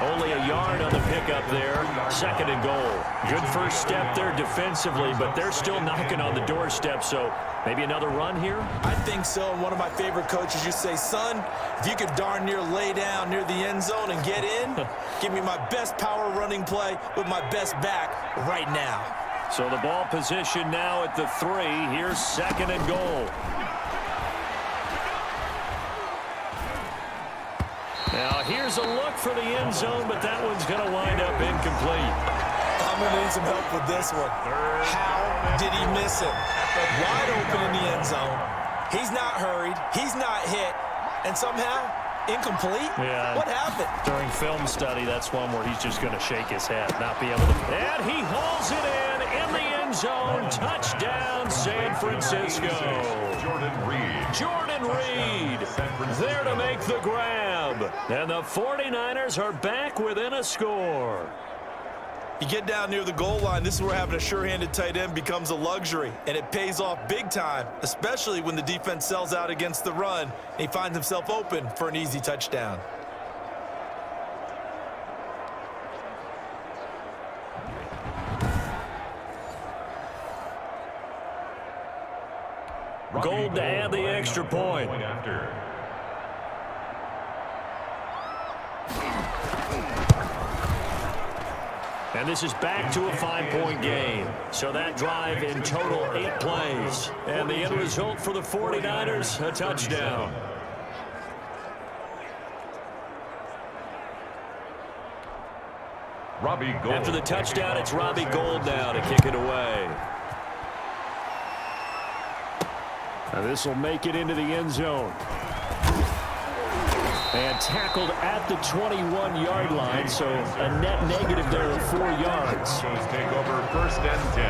Only a yard on the pickup there. 2nd and goal. Good first step there defensively, but they're still knocking on the doorstep, so maybe another run here? I think so. And one of my favorite coaches used to say, son, if you could darn near lay down near the end zone and get in, give me my best power running play with my best back right now. So the ball position now at the 3. Here's 2nd and goal. Now, here's a look for the end zone, but that one's going to wind up incomplete. I'm going to need some help with this one. How did he miss it? Wide open in the end zone. He's not hurried. He's not hit. And somehow, incomplete? Yeah. What happened? During film study, that's one where he's just going to shake his head, not be able to. And he hauls it in the end zone. Touchdown, San Francisco. Jordan Reed there to make the grab. And the 49ers are back within a score. You get down near the goal line, this is where having a sure-handed tight end becomes a luxury, and it pays off big time, especially when the defense sells out against the run, and he finds himself open for an easy touchdown. Gold to add the extra point. And this is back to a 5-point game. So that drive in total 8 plays. And the end result for the 49ers, a touchdown. After the touchdown, it's Robbie Gould now to kick it away. And this will make it into the end zone. And tackled at the 21-yard line, so a net negative there of 4 yards. Broncos take over 1st and 10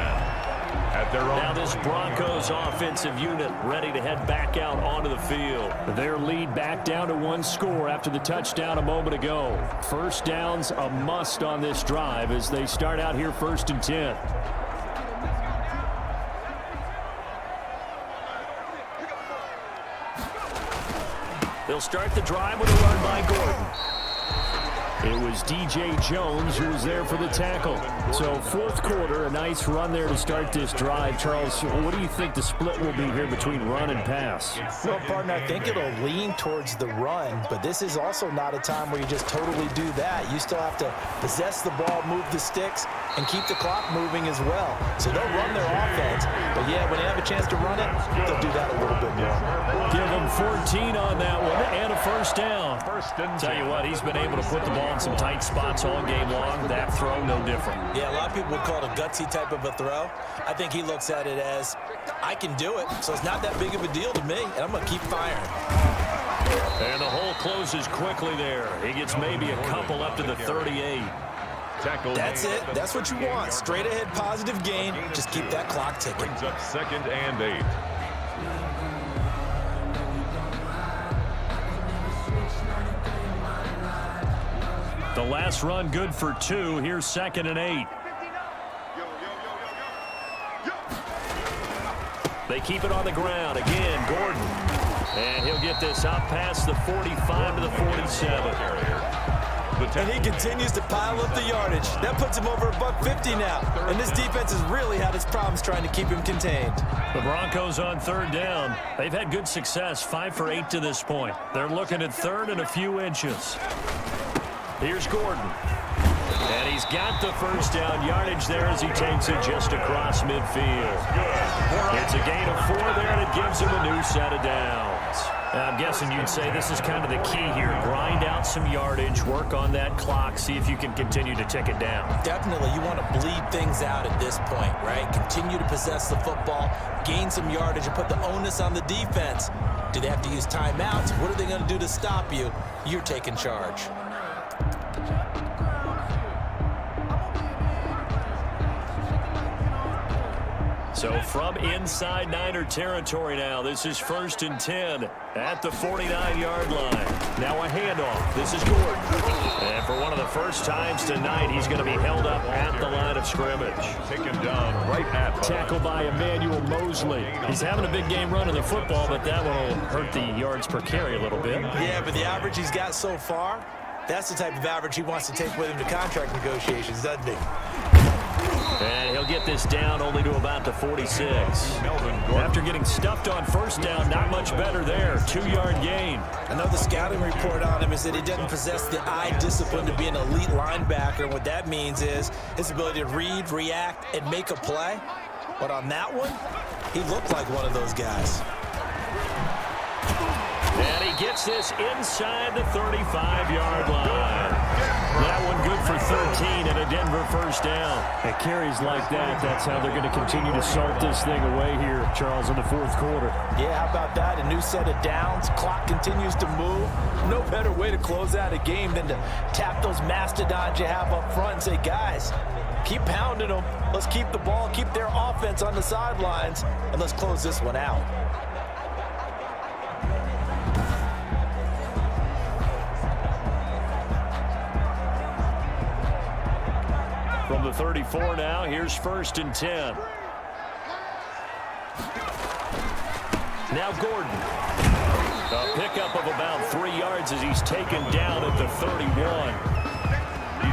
at their own. Now this Broncos offensive unit ready to head back out onto the field. Their lead back down to 1 score after the touchdown a moment ago. First down's a must on this drive as they start out here 1st and 10. They'll start the drive with a run by Gordon. It was DJ Jones who was there for the tackle. So 4th quarter, a nice run there to start this drive. Charles, what do you think the split will be here between run and pass? Well, partner, I think it'll lean towards the run, but this is also not a time where you just totally do that. You still have to possess the ball, move the sticks, and keep the clock moving as well. So they'll run their offense, but yeah, when they have a chance to run it, they'll do that a little bit more. Give them 14 on that one and a first down. Tell you what, he's been able to put the ball in some tight spots all game long. That throw, no different. Yeah, a lot of people would call it a gutsy type of a throw. I think he looks at it as, I can do it, so it's not that big of a deal to me, and I'm going to keep firing. And the hole closes quickly there. He gets maybe a couple up to the 38. That's it. That's what you want. Straight ahead positive gain. Just keep that clock ticking. Brings up 2nd and 8. The last run good for 2. Here's 2nd and 8. They keep it on the ground. Again, Gordon. And he'll get this up past the 45 to the 47. And he continues to pile up the yardage. That puts him over $150 now. And this defense has really had its problems trying to keep him contained. The Broncos on 3rd down. They've had good success, 5 for 8 to this point. They're looking at 3rd and a few inches. Here's Gordon. And he's got the first down yardage there as he takes it just across midfield. It's a gain of 4 there, and it gives him a new set of downs. I'm guessing you'd say this is kind of the key here. Grind out some yardage, work on that clock, see if you can continue to tick it down. Definitely, you want to bleed things out at this point, right? Continue to possess the football, gain some yardage, and put the onus on the defense. Do they have to use timeouts? What are they going to do to stop you? You're taking charge. So from inside Niner territory now, this is 1st and 10 at the 49-yard line. Now a handoff. This is Gordon. And for one of the first times tonight, he's going to be held up at the line of scrimmage. Taken down right at Tackled by Emmanuel Mosley. He's having a big game running the football, but that one will hurt the yards per carry a little bit. Yeah, but the average he's got so far, that's the type of average he wants to take with him to contract negotiations, doesn't he? And he'll get this down only to about the 46. Melvin Gordon. After getting stuffed on first down, not much better there. 2-yard gain. I know the scouting report on him is that he doesn't possess the eye discipline to be an elite linebacker. And what that means is his ability to read, react, and make a play. But on that one, he looked like one of those guys. And he gets this inside the 35-yard line. That one good for 13 and a Denver first down. At carries like that, that's how they're going to continue to salt this thing away here, Charles, in the 4th quarter. Yeah, how about that? A new set of downs. Clock continues to move. No better way to close out a game than to tap those mastodons you have up front and say, guys, keep pounding them. Let's keep the ball, keep their offense on the sidelines, and let's close this one out. From the 34 now, here's 1st and 10. Now Gordon. A pickup of about 3 yards as he's taken down at the 31.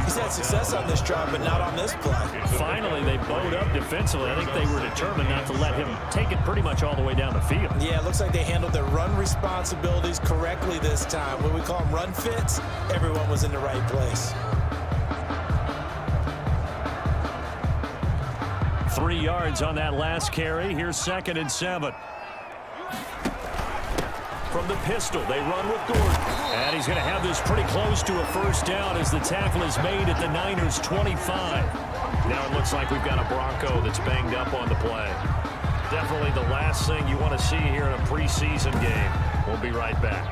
He's had success on this drive, but not on this play. Finally, they bowed up defensively. I think they were determined not to let him take it pretty much all the way down the field. Yeah, it looks like they handled their run responsibilities correctly this time. When we call them run fits, everyone was in the right place. 3 yards on that last carry. Here's 2nd and 7. From the pistol, they run with Gordon. And he's going to have this pretty close to a first down as the tackle is made at the Niners' 25. Now it looks like we've got a Bronco that's banged up on the play. Definitely the last thing you want to see here in a preseason game. We'll be right back.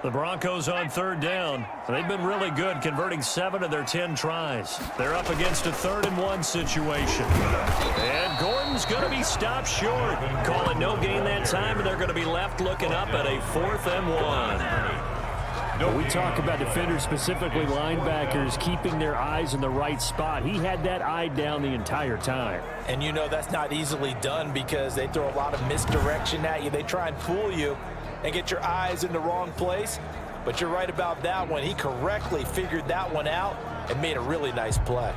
The Broncos on third down. They've been really good, converting 7 of their 10 tries. They're up against a 3rd-and-1 situation. And Gordon's going to be stopped short. Call it no gain that time, and they're going to be left looking up at a 4th-and-1. We talk about defenders, specifically linebackers, keeping their eyes in the right spot. He had that eye down the entire time. And you know that's not easily done because they throw a lot of misdirection at you. They try and fool you and get your eyes in the wrong place. But you're right about that one. He correctly figured that one out and made a really nice play.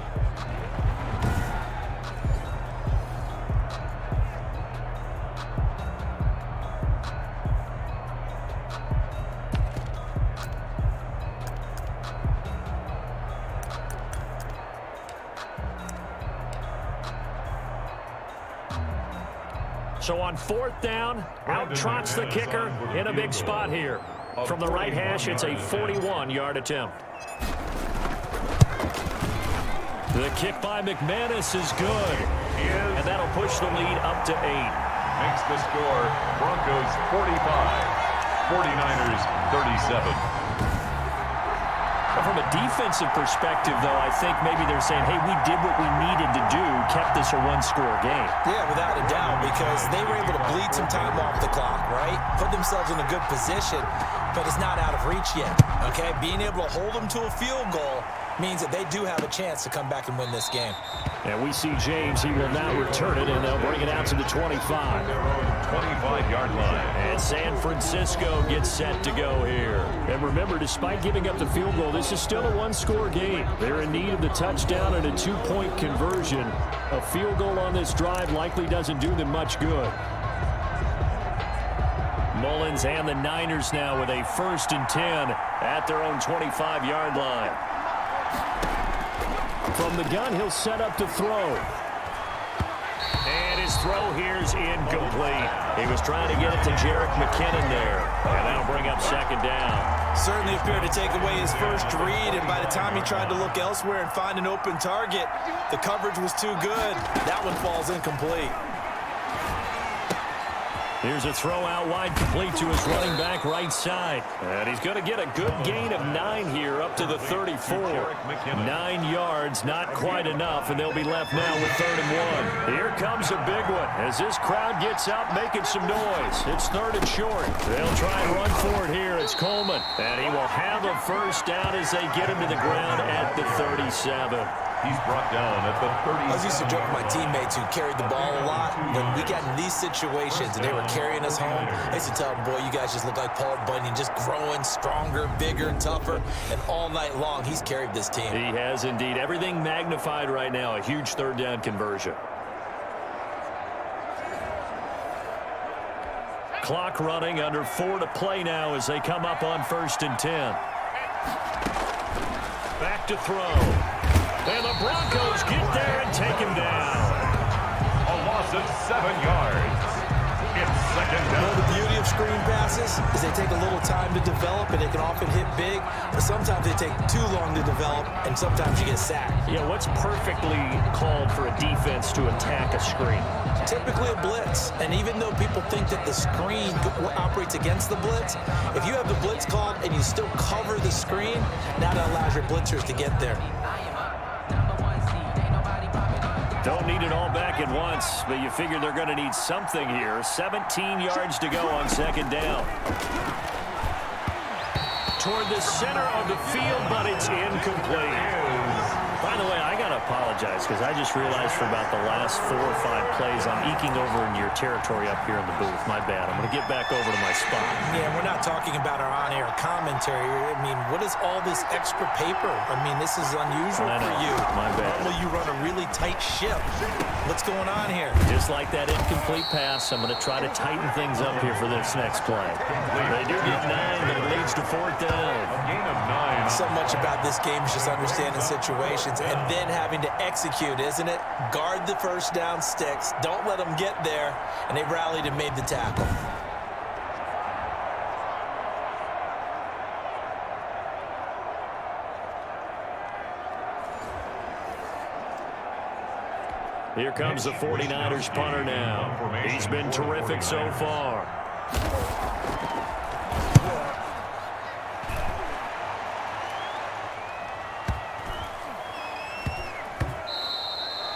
So on 4th down, out trots the kicker in a big spot here. From the right hash, it's a 41-yard attempt. The kick by Mcmanus is good, and that'll push the lead up to 8. Makes the score Broncos 45, 49ers 37. From a defensive perspective, though, I think maybe they're saying, hey, we did what we needed to do, kept this a 1-score game. Yeah, without a doubt, because they were able to bleed some time off the clock, right? Put themselves in a good position, but it's not out of reach yet, okay? Being able to hold them to a field goal means that they do have a chance to come back and win this game. And we see James. He will now return it, and they'll bring it out to the 25. 25-yard line. And San Francisco gets set to go here. And remember, despite giving up the field goal, this is still a 1-score game. They're in need of the touchdown and a 2-point conversion. A field goal on this drive likely doesn't do them much good. Mullins and the Niners now with a 1st and 10 at their own 25-yard line. From the gun, he'll set up to throw. And his throw here is incomplete. He was trying to get it to Jerick McKinnon there. And that'll bring up 2nd down. Certainly appeared to take away his first read, and by the time he tried to look elsewhere and find an open target, the coverage was too good. That one falls incomplete. Here's a throw out wide, complete to his running back right side. And he's going to get a good gain of 9 here up to the 34. 9 yards, not quite enough, and they'll be left now with 3rd and 1. Here comes a big one as this crowd gets up making some noise. It's 3rd and short. They'll try and run for it here. It's Coleman. And he will have a 1st down as they get him to the ground at the 37. He's brought down at the 30. I was used to joke with my teammates who carried the ball a lot. When we got in these situations and they were carrying us home, I used to tell them, boy, you guys just look like Paul Bunyan, just growing stronger, bigger, tougher. And all night long, he's carried this team. He has indeed. Everything magnified right now. A huge 3rd down conversion. Clock running, under 4 to play now as they come up on 1st and 10. Back to throw. And the Broncos get there and take him down. A loss of 7 yards. It's 2nd down. You know, the beauty of screen passes is they take a little time to develop, and they can often hit big, but sometimes they take too long to develop, and sometimes you get sacked. Yeah, what's perfectly called for a defense to attack a screen? Typically a blitz, and even though people think that the screen operates against the blitz, if you have the blitz called and you still cover the screen, now that allows your blitzers to get there. Don't need it all back at once, but you figure they're going to need something here. 17 yards to go on 2nd down. Toward the center of the field, but it's incomplete. By the way, I got to apologize because I just realized for about the last 4 or 5 plays, I'm eking over in your territory up here in the booth. My bad. I'm going to get back over to my spot. Yeah, we're not talking about our on-air commentary. I mean, what is all this extra paper? I mean, this is unusual for you. My bad. Normally you run a really tight ship. What's going on here? Just like that incomplete pass, I'm going to try to tighten things up here for this next play. They do get 9, but it leads to 4th down. A gain of 9. So much about this game is just understanding situations and then having to execute, isn't it? Guard the 1st down sticks. Don't let them get there. And they rallied and made the tackle. Here comes the 49ers punter now. He's been terrific so far.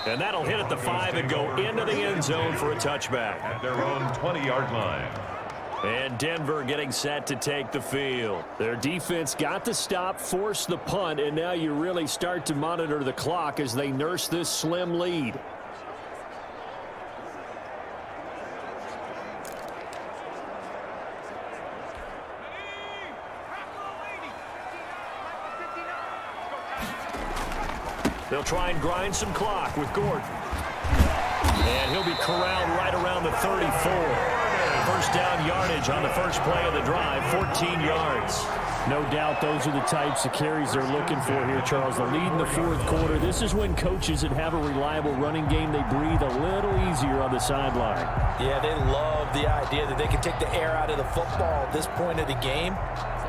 And that'll hit at the 5 and go into the end zone for a touchback. At their own 20-yard line. And Denver getting set to take the field. Their defense got the stop, forced the punt, and now you really start to monitor the clock as they nurse this slim lead. They'll try and grind some clock with Gordon. And he'll be corralled right around the 34. First down yardage on the first play of the drive, 14 yards. No doubt those are the types of carries they're looking for here, Charles. The lead in the fourth quarter. This is when coaches that have a reliable running game, they breathe a little easier on the sideline. Yeah, they love the idea that they can take the air out of the football at this point of the game.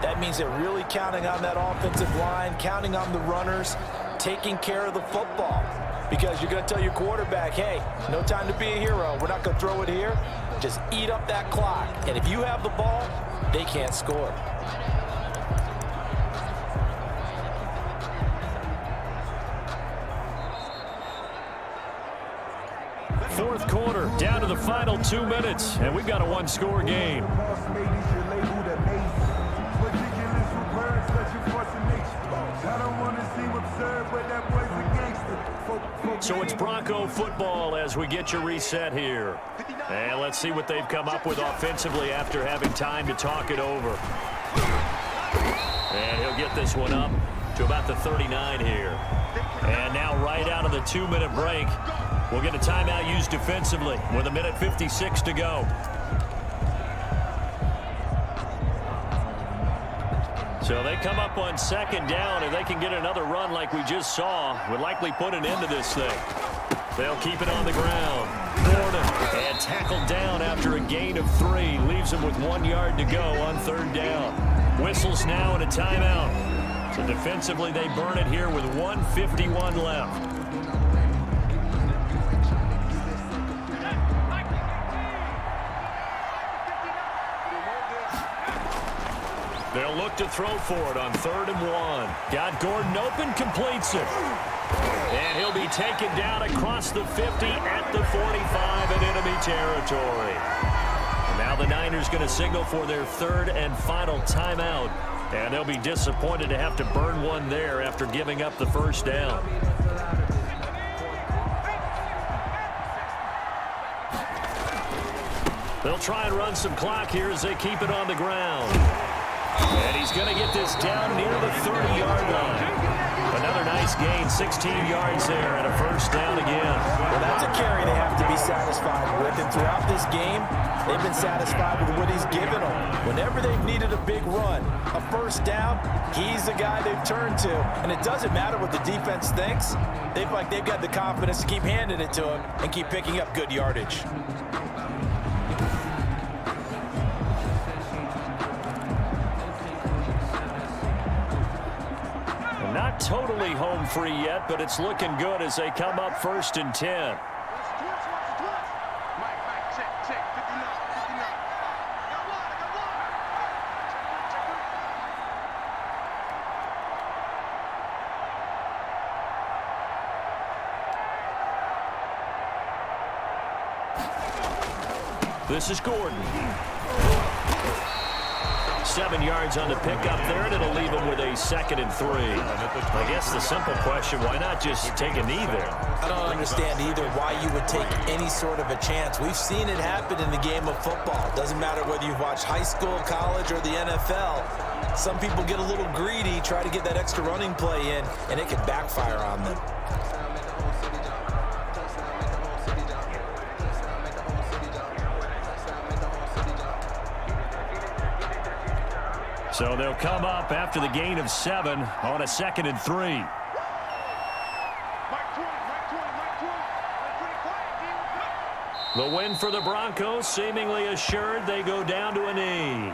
That means they're really counting on that offensive line, counting on the runners, taking care of the football. Because you're going to tell your quarterback, hey, no time to be a hero. We're not going to throw it here. Just eat up that clock. And if you have the ball, they can't score. Fourth quarter, down to the final 2 minutes, and we've got a one-score game. So it's Bronco football as we get you reset here. And let's see what they've come up with offensively after having time to talk it over. And he'll get this one up to about the 39 here. And now right out of the 2-minute break, we'll get a timeout used defensively with 1:56 to go. So they come up on second down, and they can get another run like we just saw. Would likely put an end to this thing. They'll keep it on the ground. Gordon, and tackled down after a gain of 3. Leaves him with 1 yard to go on third down. Whistles now and a timeout. So defensively, they burn it here with 1:51 left. They'll look to throw for it on 3rd and 1. Got Gordon open, completes it. And he'll be taken down across the 50 at the 45 in enemy territory. And now the Niners going to signal for their 3rd and final timeout. And they'll be disappointed to have to burn one there after giving up the first down. They'll try and run some clock here as they keep it on the ground. And he's going to get this down near the 30-yard line. Another nice gain, 16 yards there, and a first down again. Well, that's a carry they have to be satisfied with. And throughout this game, they've been satisfied with what he's given them. Whenever they've needed a big run, a first down, he's the guy they've turned to. And it doesn't matter what the defense thinks. They feel like they've got the confidence to keep handing it to him and keep picking up good yardage. Not totally home free yet, but it's looking good as they come up 1st and 10. This is Gordon. 7 yards on the pickup there, and it'll leave him with a 2nd and 3. I guess the simple question, why not just take a knee there? I don't understand either why you would take any sort of a chance. We've seen it happen in the game of football. It doesn't matter whether you've watched high school, college, or the NFL. Some people get a little greedy, try to get that extra running play in, and it can backfire on them. So they'll come up after the gain of 7 on a 2nd and 3. The win for the Broncos seemingly assured. They go down to a knee.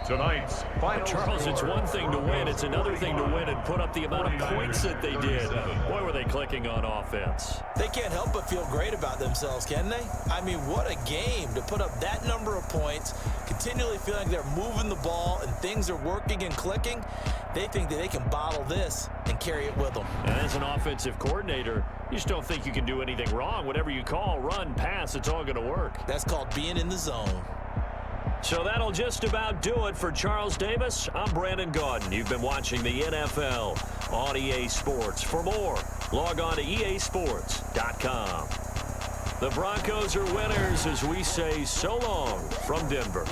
Tonight's final Charles, it's one thing to win. It's another thing to win and put up the amount of points that they did. Boy, were they clicking on offense. They can't help but feel great about themselves, can they? I mean, what a game to put up that number of points, continually feeling they're moving the ball and things are working and clicking. They think that they can bottle this and carry it with them. And as an offensive coordinator, you just don't think you can do anything wrong. Whatever you call, run, pass, it's all going to work. That's called being in the zone. So that'll just about do it for Charles Davis. I'm Brandon Gordon. You've been watching the NFL on EA Sports. For more, log on to easports.com. The Broncos are winners as we say so long from Denver.